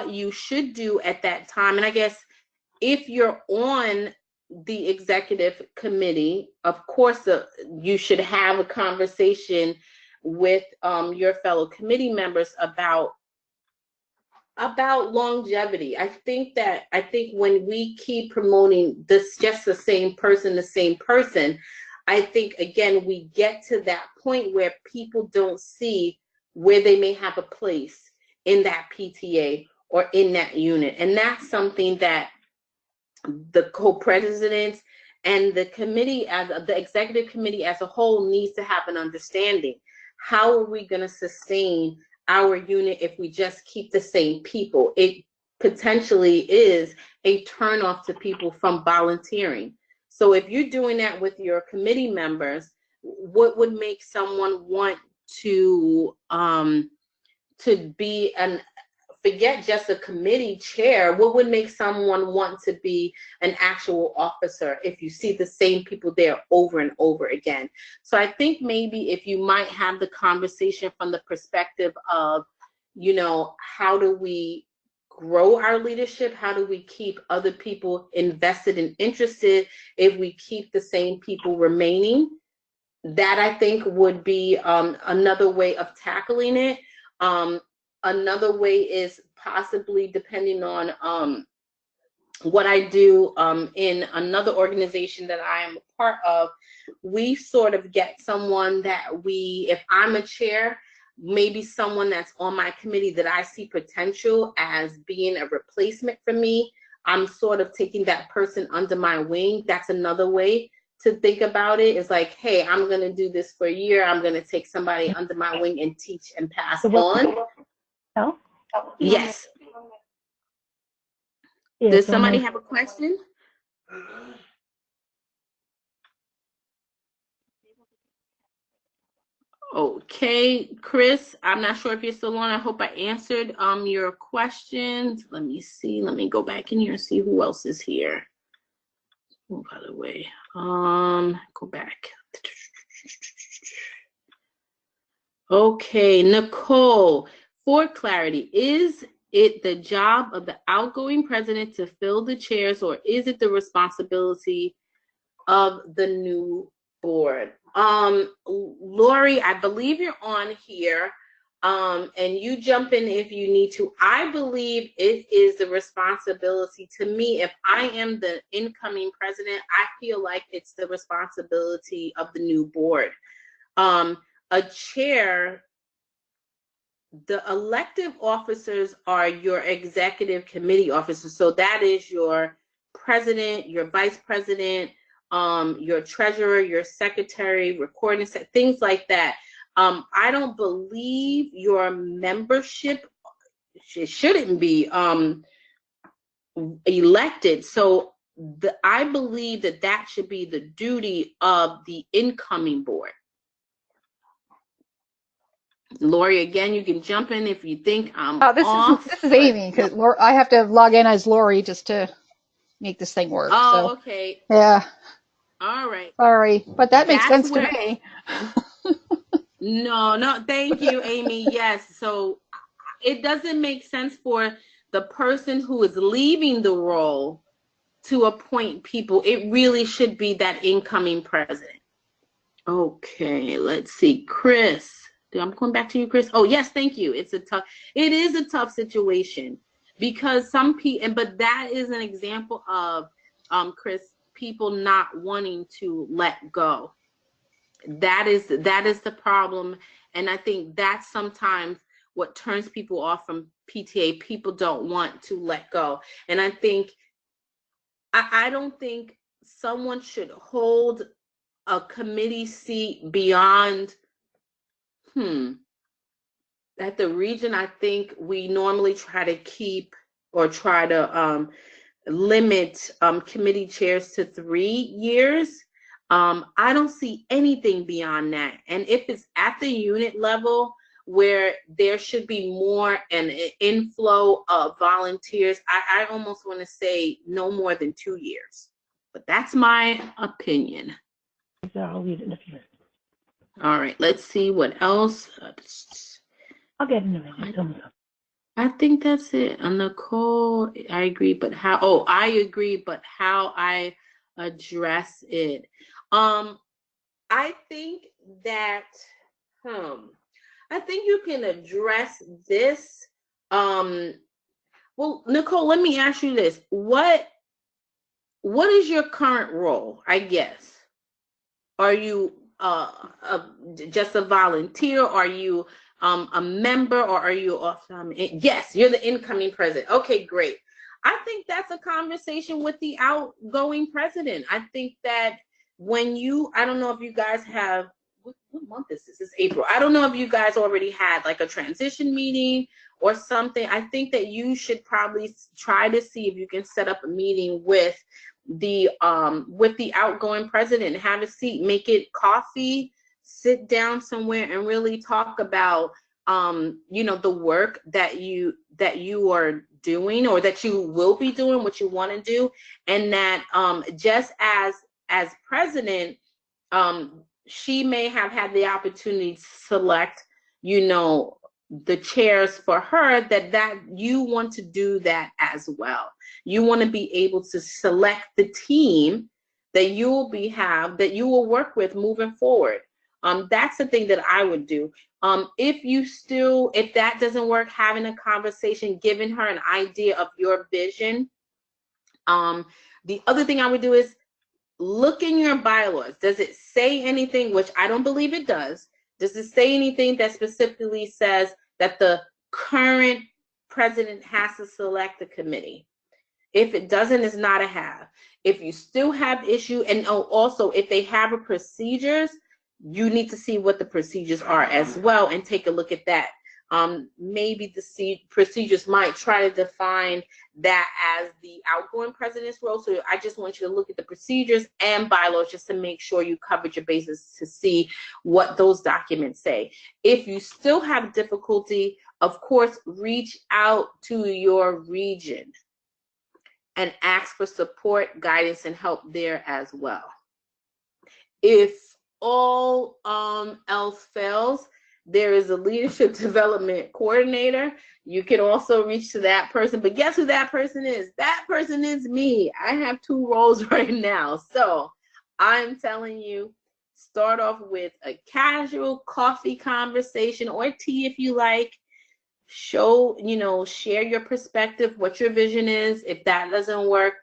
you should do at that time, and I guess if you're on the executive committee, of course, you should have a conversation with your fellow committee members about longevity. I think when we keep promoting this, just the same person, I think again we get to that point where people don't see where they may have a place in that PTA or in that unit, and that's something that the co-presidents and the committee, as the executive committee as a whole, needs to have an understanding. How are we going to sustain our unit if we just keep the same people? It potentially is a turnoff to people from volunteering. So if you're doing that with your committee members, what would make someone want to be forget just a committee chair, what would make someone want to be an actual officer if you see the same people there over and over again? So I think maybe if you might have the conversation from the perspective of, you know, how do we grow our leadership? How do we keep other people invested and interested if we keep the same people remaining? That I think would be another way of tackling it. Another way is possibly, depending on what I do in another organization that I am a part of, we sort of get someone that if I'm a chair, maybe someone that's on my committee that I see potential as being a replacement for me, I'm sort of taking that person under my wing. That's another way to think about it. Is like, hey, I'm going to do this for a year. I'm going to take somebody under my wing and teach and pass on. No? Yes. Does somebody have a question? Okay, Chris, I'm not sure if you're still on. I hope I answered your questions. Let me see. Let me go back in here and see who else is here. Oh, by the way, go back. Okay, Nicole, for clarity, is it the job of the outgoing president to fill the chairs, or is it the responsibility of the new board? Lori, I believe you're on here, and you jump in if you need to. I believe it is the responsibility. To me, if I am the incoming president, I feel like it's the responsibility of the new board. A chair, the elective officers are your executive committee officers. So that is your president, your vice president, your treasurer, your secretary, recording, things like that. I don't believe your membership shouldn't be elected. So I believe that should be the duty of the incoming board. Lori, again, you can jump in if you think I'm off. This is Amy, because I have to log in as Lori just to make this thing work. Oh, so, okay. Yeah. All right. Sorry, but that makes sense to me. No, thank you, Amy. Yes, so it doesn't make sense for the person who is leaving the role to appoint people. It really should be that incoming president. Okay, let's see. Chris. I'm going back to you, Chris. Oh, yes, thank you. It is a tough situation because some people, but that is an example of, Chris, people not wanting to let go. That is the problem. And I think that's sometimes what turns people off from PTA. People don't want to let go. And I think, I don't think someone should hold a committee seat beyond, at the region, I think we normally try to keep or try to limit committee chairs to 3 years. I don't see anything beyond that. And if it's at the unit level where there should be more an inflow of volunteers, I almost want to say no more than 2 years. But that's my opinion. I'll read it in a few minutes. All right, let's see what else. I'll get in a minute. I think that's it. Nicole, I agree, but how? Oh, I agree, but how I address it. I think that, I think you can address this. Well, Nicole, let me ask you this: what is your current role? I guess. Are you just a volunteer? Are you a member, or are you off? Yes, you're the incoming president. Okay, great. I think that's a conversation with the outgoing president. I think that when I don't know if you guys have, what month is this? It's April. I don't know if you guys already had like a transition meeting or something. I think that you should probably try to see if you can set up a meeting with with the outgoing president. Have a seat, make it coffee, sit down somewhere and really talk about the work that you are doing, or that you will be doing, what you want to do, and that just as president, she may have had the opportunity to select, the chairs for her, that you want to do that as well. You want to be able to select the team that you will work with moving forward. That's the thing that I would do. If that doesn't work, having a conversation, giving her an idea of your vision. The other thing I would do is look in your bylaws. Does it say anything, which I don't believe it does? Does it say anything that specifically says that the current president has to select the committee? If it doesn't, it's not a have. If you still have issue, and also if they have a procedures, you need to see what the procedures are as well and take a look at that. Maybe the procedures might try to define that as the outgoing president's role. So I just want you to look at the procedures and bylaws just to make sure you covered your bases to see what those documents say. If you still have difficulty, of course, reach out to your region and ask for support, guidance, and help there as well. If all else fails, there is a leadership development coordinator. You can also reach to that person, but guess who that person is? That person is me. I have 2 roles right now. So I'm telling you, start off with a casual coffee conversation, or tea if you like. Share your perspective, what your vision is. If that doesn't work,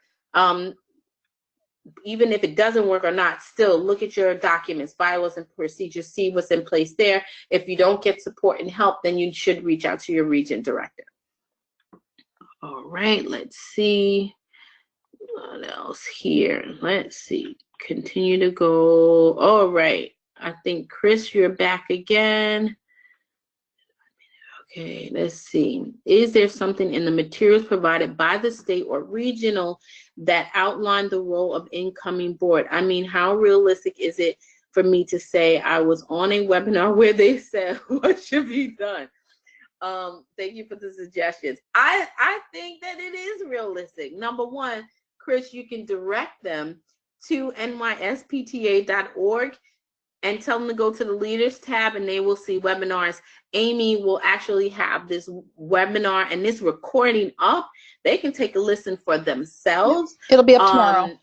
even if it doesn't work or not, still look at your documents, bylaws, and procedures, see what's in place there. If you don't get support and help, then you should reach out to your region director. All right, let's see what else here. Let's see, continue to go. All right, I think Chris, you're back again. Okay, let's see. Is there something in the materials provided by the state or regional that outline the role of incoming board? I mean, how realistic is it for me to say I was on a webinar where they said what should be done? Thank you for the suggestions. I think that it is realistic. Number one, Chris, you can direct them to nyspta.org and tell them to go to the leaders tab, and they will see webinars. Amy will actually have this webinar and this recording up. They can take a listen for themselves. It'll be up tomorrow.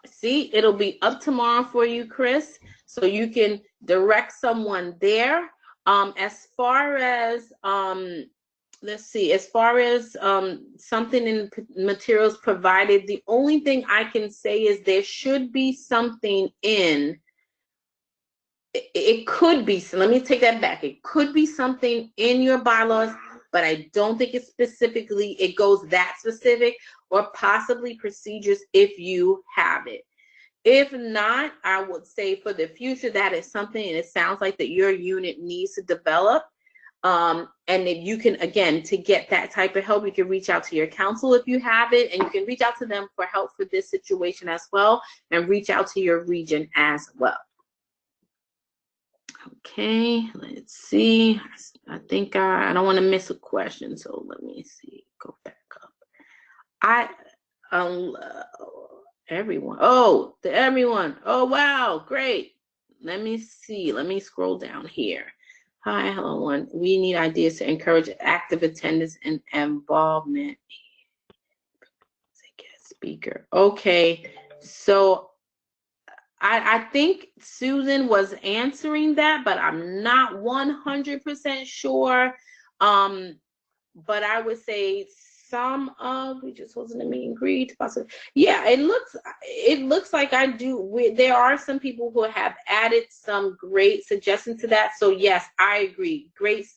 See, it'll be up tomorrow for you, Chris, so you can direct someone there. As far as let's see, as far as something in materials provided, the only thing I can say is there should be something in. It could be, so let me take that back. It could be something in your bylaws, but I don't think it's specifically, it goes that specific, or possibly procedures if you have it. If not, I would say for the future, that is something, and it sounds like that your unit needs to develop. And if you can, again, to get that type of help, you can reach out to your council if you have it, and you can reach out to them for help for this situation as well, and reach out to your region as well. Okay, let's see. I think I don't want to miss a question, so let me see. Go back up. Everyone. Oh, to everyone. Oh, wow, great. Let me see. Let me scroll down here. Hi, hello, one. We need ideas to encourage active attendance and involvement. Speaker. Okay, so I think Susan was answering that, but I'm not 100% sure. But I would say we just wasn't a meet and greet. Yeah, it looks like I do. There are some people who have added some great suggestions to that. So yes, I agree. Great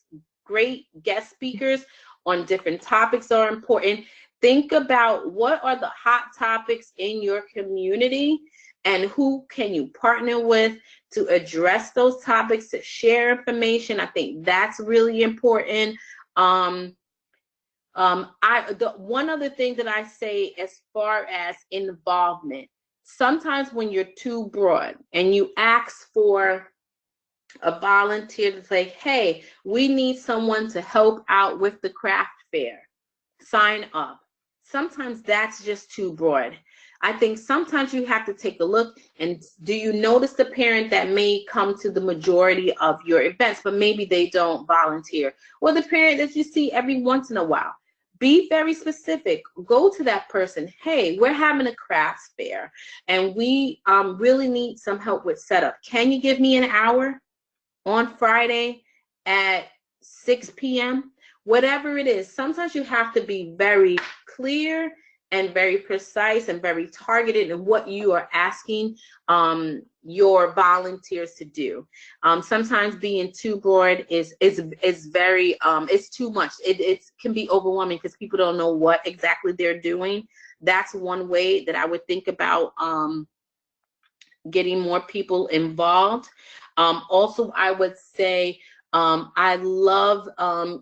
guest speakers on different topics are important. Think about what are the hot topics in your community, and who can you partner with to address those topics, to share information. I think that's really important. One other thing that I say as far as involvement, sometimes when you're too broad and you ask for a volunteer to say, hey, we need someone to help out with the craft fair, sign up. Sometimes that's just too broad. I think sometimes you have to take a look and do you notice the parent that may come to the majority of your events, but maybe they don't volunteer, or the parent that you see every once in a while. Be very specific. Go to that person. Hey, we're having a crafts fair and we really need some help with setup. Can you give me an hour on Friday at 6 p.m.? Whatever it is, sometimes you have to be very clear and very precise and very targeted in what you are asking your volunteers to do. Sometimes being too broad is very it's too much. It can be overwhelming because people don't know what exactly they're doing. That's one way that I would think about getting more people involved. Also, I would say I love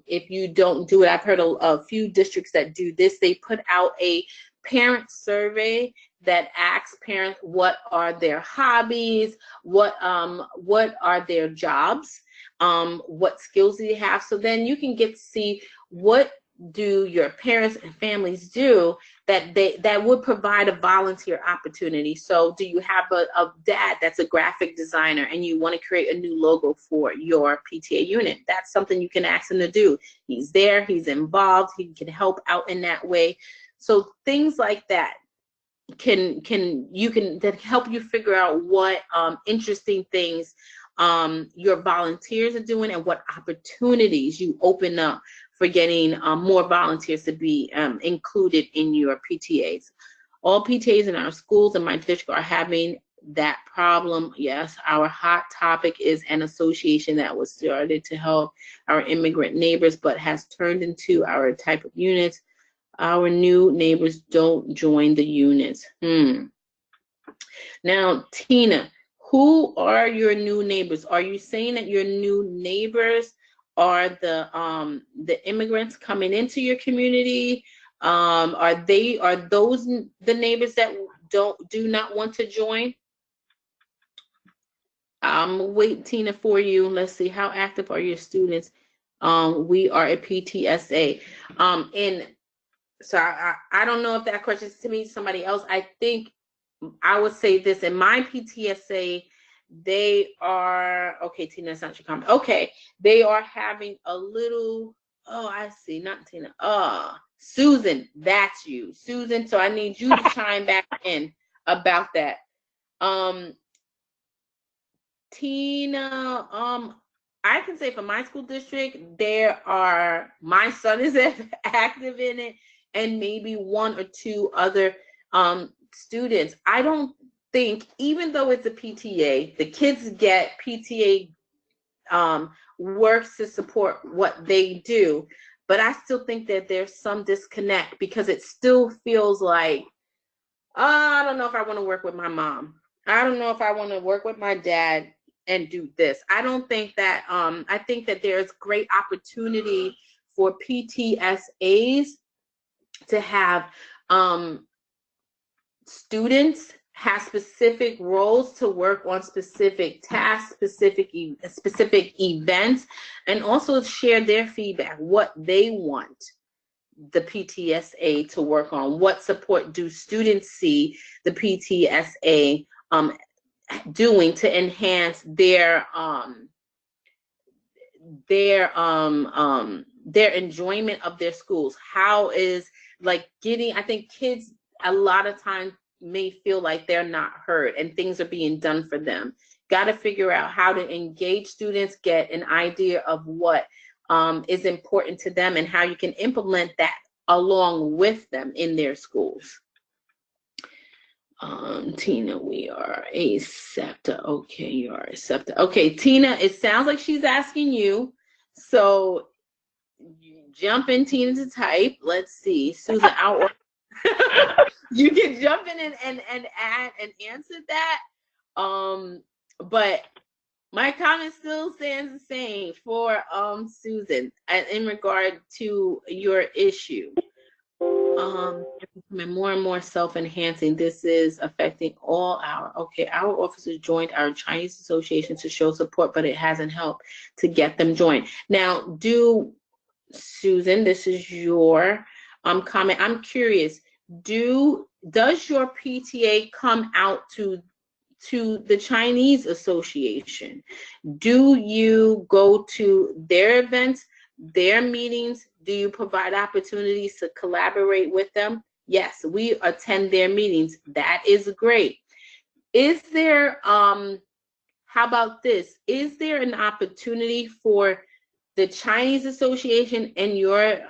if you don't do it. I've heard a few districts that do this. They put out a parent survey that asks parents what are their hobbies, what are their jobs, what skills do they have. So then you can get to see what do your parents and families do that would provide a volunteer opportunity. So do you have a dad that's a graphic designer and you want to create a new logo for your PTA unit? That's something you can ask him to do. He's there, he's involved, he can help out in that way. So things like that can help you figure out what interesting things your volunteers are doing and what opportunities you open up for getting more volunteers to be included in your PTAs. All PTAs in our schools and my district are having that problem. Yes, our hot topic is an association that was started to help our immigrant neighbors but has turned into our type of units. Our new neighbors don't join the units. Now, Tina, who are your new neighbors? Are you saying that your new neighbors are the immigrants coming into your community? Are those the neighbors that do not want to join? I'm waiting, Tina, for you. Let's see, how active are your students? We are a PTSA. And so I don't know if that question is to me, somebody else. I think I would say this, in my PTSA, they are, okay, Tina, that's not your comment. Okay, they are having a little, oh, I see, not Tina. Susan, that's you. Susan, so I need you to chime back in about that. Tina, I can say for my school district, my son is active in it, and maybe one or two other students. I don't think, even though it's a PTA, the kids get PTA works to support what they do, but I still think that there's some disconnect because it still feels like, I don't know if I want to work with my mom. I don't know if I want to work with my dad and do this. I don't think that, I think that there's great opportunity for PTSAs to have students have specific roles to work on specific tasks, specific events, and also share their feedback, what they want the PTSA to work on. What support do students see the PTSA doing to enhance their enjoyment of their schools? How is, like, I think kids a lot of times may feel like they're not heard and things are being done for them. Got to figure out how to engage students, get an idea of what is important to them and how you can implement that along with them in their schools. Tina, we are a SEPTA. Okay, you are a SEPTA. Okay, Tina, it sounds like she's asking you. So jump in, Tina, to type. Let's see. Susan, you can jump in and add and answer that. But my comment still stands the same for Susan. in regard to your issue. Becoming more and more self-enhancing. This is affecting all our officers joined our Chinese association to show support, but it hasn't helped to get them joined. Now, Susan, this is your comment. I'm curious, does your PTA come out to the Chinese association? Do you go to their events, their meetings? Do you provide opportunities to collaborate with them? Yes, we attend their meetings. That is great. Is there, how about this? Is there an opportunity for the Chinese association and your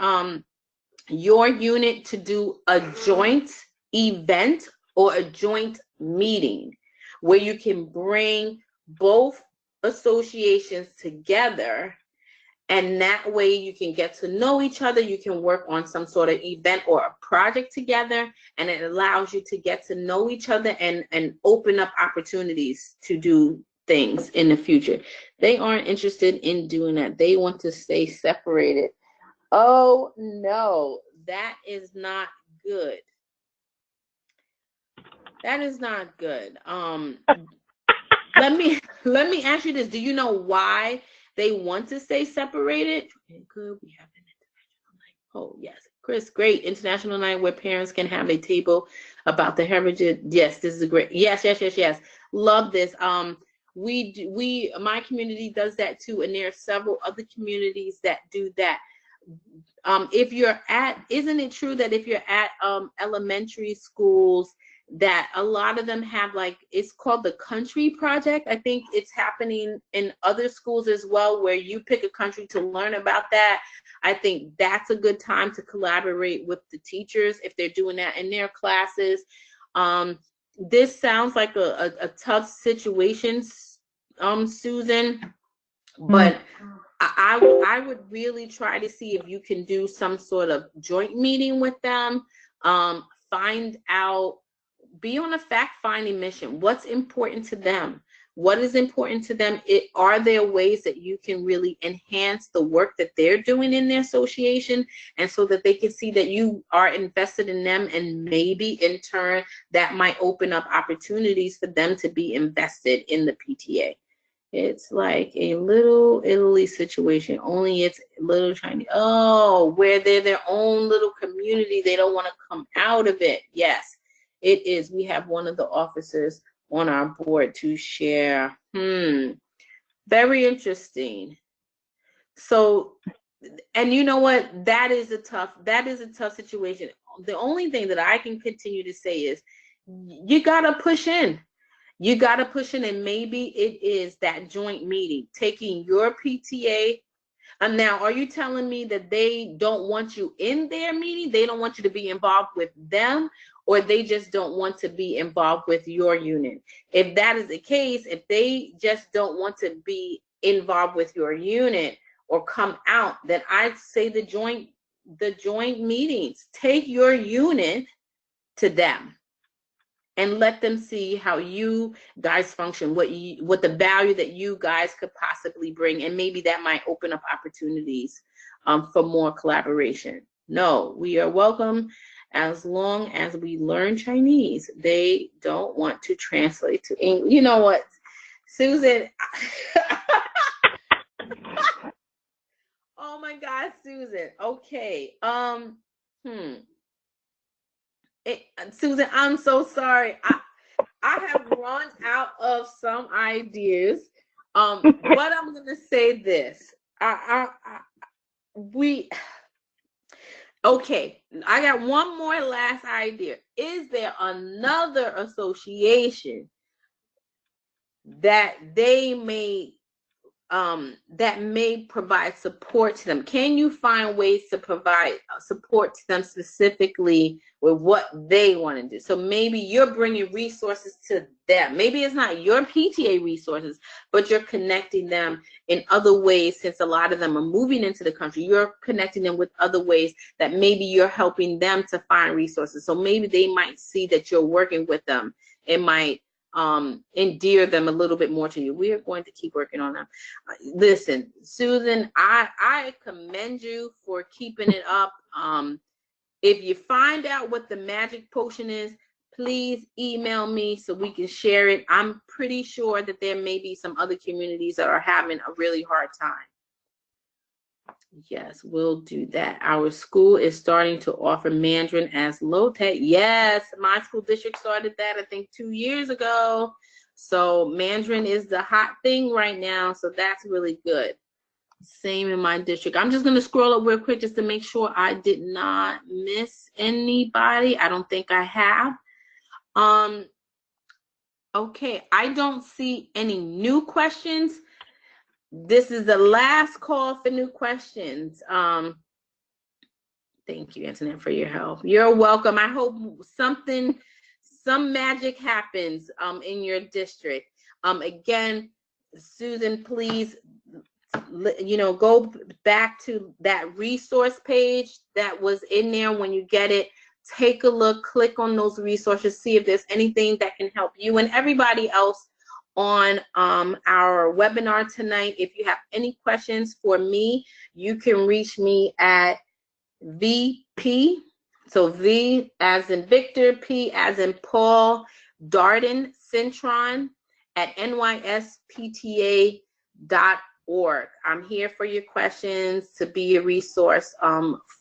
unit to do a joint event or a joint meeting where you can bring both associations together, and that way you can get to know each other, you can work on some sort of event or a project together, and it allows you to get to know each other and open up opportunities to do things in the future. They aren't interested in doing that. They want to stay separated. Oh no, that is not good. That is not good. Let me ask you this. Do you know why they want to stay separated? Could we have an international night? Oh yes, Chris, great international night where parents can have a table about the heritage. Yes, this is a great. Yes. Love this. My community does that too, and there are several other communities that do that. If you're isn't it true that if you're at elementary schools, that a lot of them have, like, it's called the country project. I think it's happening in other schools as well, where you pick a country to learn about that. I think that's a good time to collaborate with the teachers if they're doing that in their classes. This sounds like a tough situation, Susan, but I would really try to see if you can do some sort of joint meeting with them. Find out, be on a fact-finding mission. What's important to them? What is important to them? Are there ways that you can really enhance the work that they're doing in their association, and so that they can see that you are invested in them, and maybe in turn that might open up opportunities for them to be invested in the PTA. It's like a little Italy situation, only it's little Chinese. Oh, where they're their own little community. They don't want to come out of it. Yes, it is. We have one of the officers on our board to share. Very interesting. So, and you know what? That is a tough situation. The only thing that I can continue to say is you got to push in. You got to push in, and maybe it is that joint meeting, taking your PTA. And now, are you telling me that they don't want you in their meeting? They don't want you to be involved with them, or they just don't want to be involved with your unit? If that is the case, if they just don't want to be involved with your unit or come out, then I'd say the joint meetings. Take your unit to them and let them see how you guys function, what the value that you guys could possibly bring, and maybe that might open up opportunities for more collaboration. No, we are welcome as long as we learn Chinese. They don't want to translate to English. You know what, Susan? Oh my God, Susan. Okay. Susan, I'm so sorry. I have run out of some ideas. What I'm gonna say this. Okay, I got one more last idea. Is there another association that they may provide support to them? Can you find ways to provide support to them specifically with what they want to do? So maybe you're bringing resources to them. Maybe it's not your PTA resources, but you're connecting them in other ways. Since a lot of them are moving into the country, you're connecting them with other ways that maybe you're helping them to find resources. So maybe they might see that you're working with them. It might endear them a little bit more to you. We are going to keep working on them. Listen, Susan, I commend you for keeping it up. If you find out what the magic potion is, please email me so we can share it. I'm pretty sure that there may be some other communities that are having a really hard time. Yes, we'll do that. Our school is starting to offer Mandarin as low-tech. Yes, my school district started that, I think, 2 years ago. So Mandarin is the hot thing right now. So that's really good. Same in my district. I'm just going to scroll up real quick just to make sure I did not miss anybody. I don't think I have. Okay, I don't see any new questions. This is the last call for new questions. Thank you, Antoinette, for your help. You're welcome. I hope some magic happens in your district. Again, Susan, please, go back to that resource page that was in there when you get it. Take a look, click on those resources, see if there's anything that can help you and everybody else on our webinar tonight. If you have any questions for me, you can reach me at VP, so V as in Victor, P as in Paul, Darden Cintron at nyspta.org. I'm here for your questions to be a resource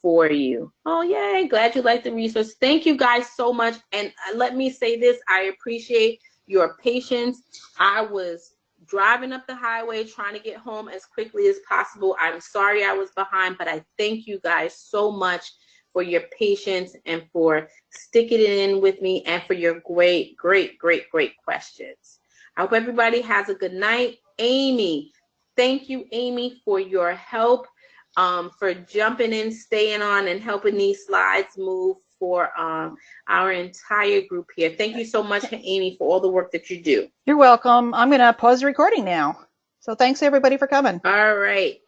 for you. Oh, yay. Glad you like the resource. Thank you guys so much. And let me say this, I appreciate your patience. I was driving up the highway trying to get home as quickly as possible. I'm sorry I was behind, but I thank you guys so much for your patience and for sticking it in with me and for your great questions. I hope everybody has a good night. Amy, thank you, Amy, for your help, for jumping in, staying on, and helping these slides move for our entire group here. Thank you so much, Amy, for all the work that you do. You're welcome. I'm going to pause the recording now. So thanks everybody for coming. All right.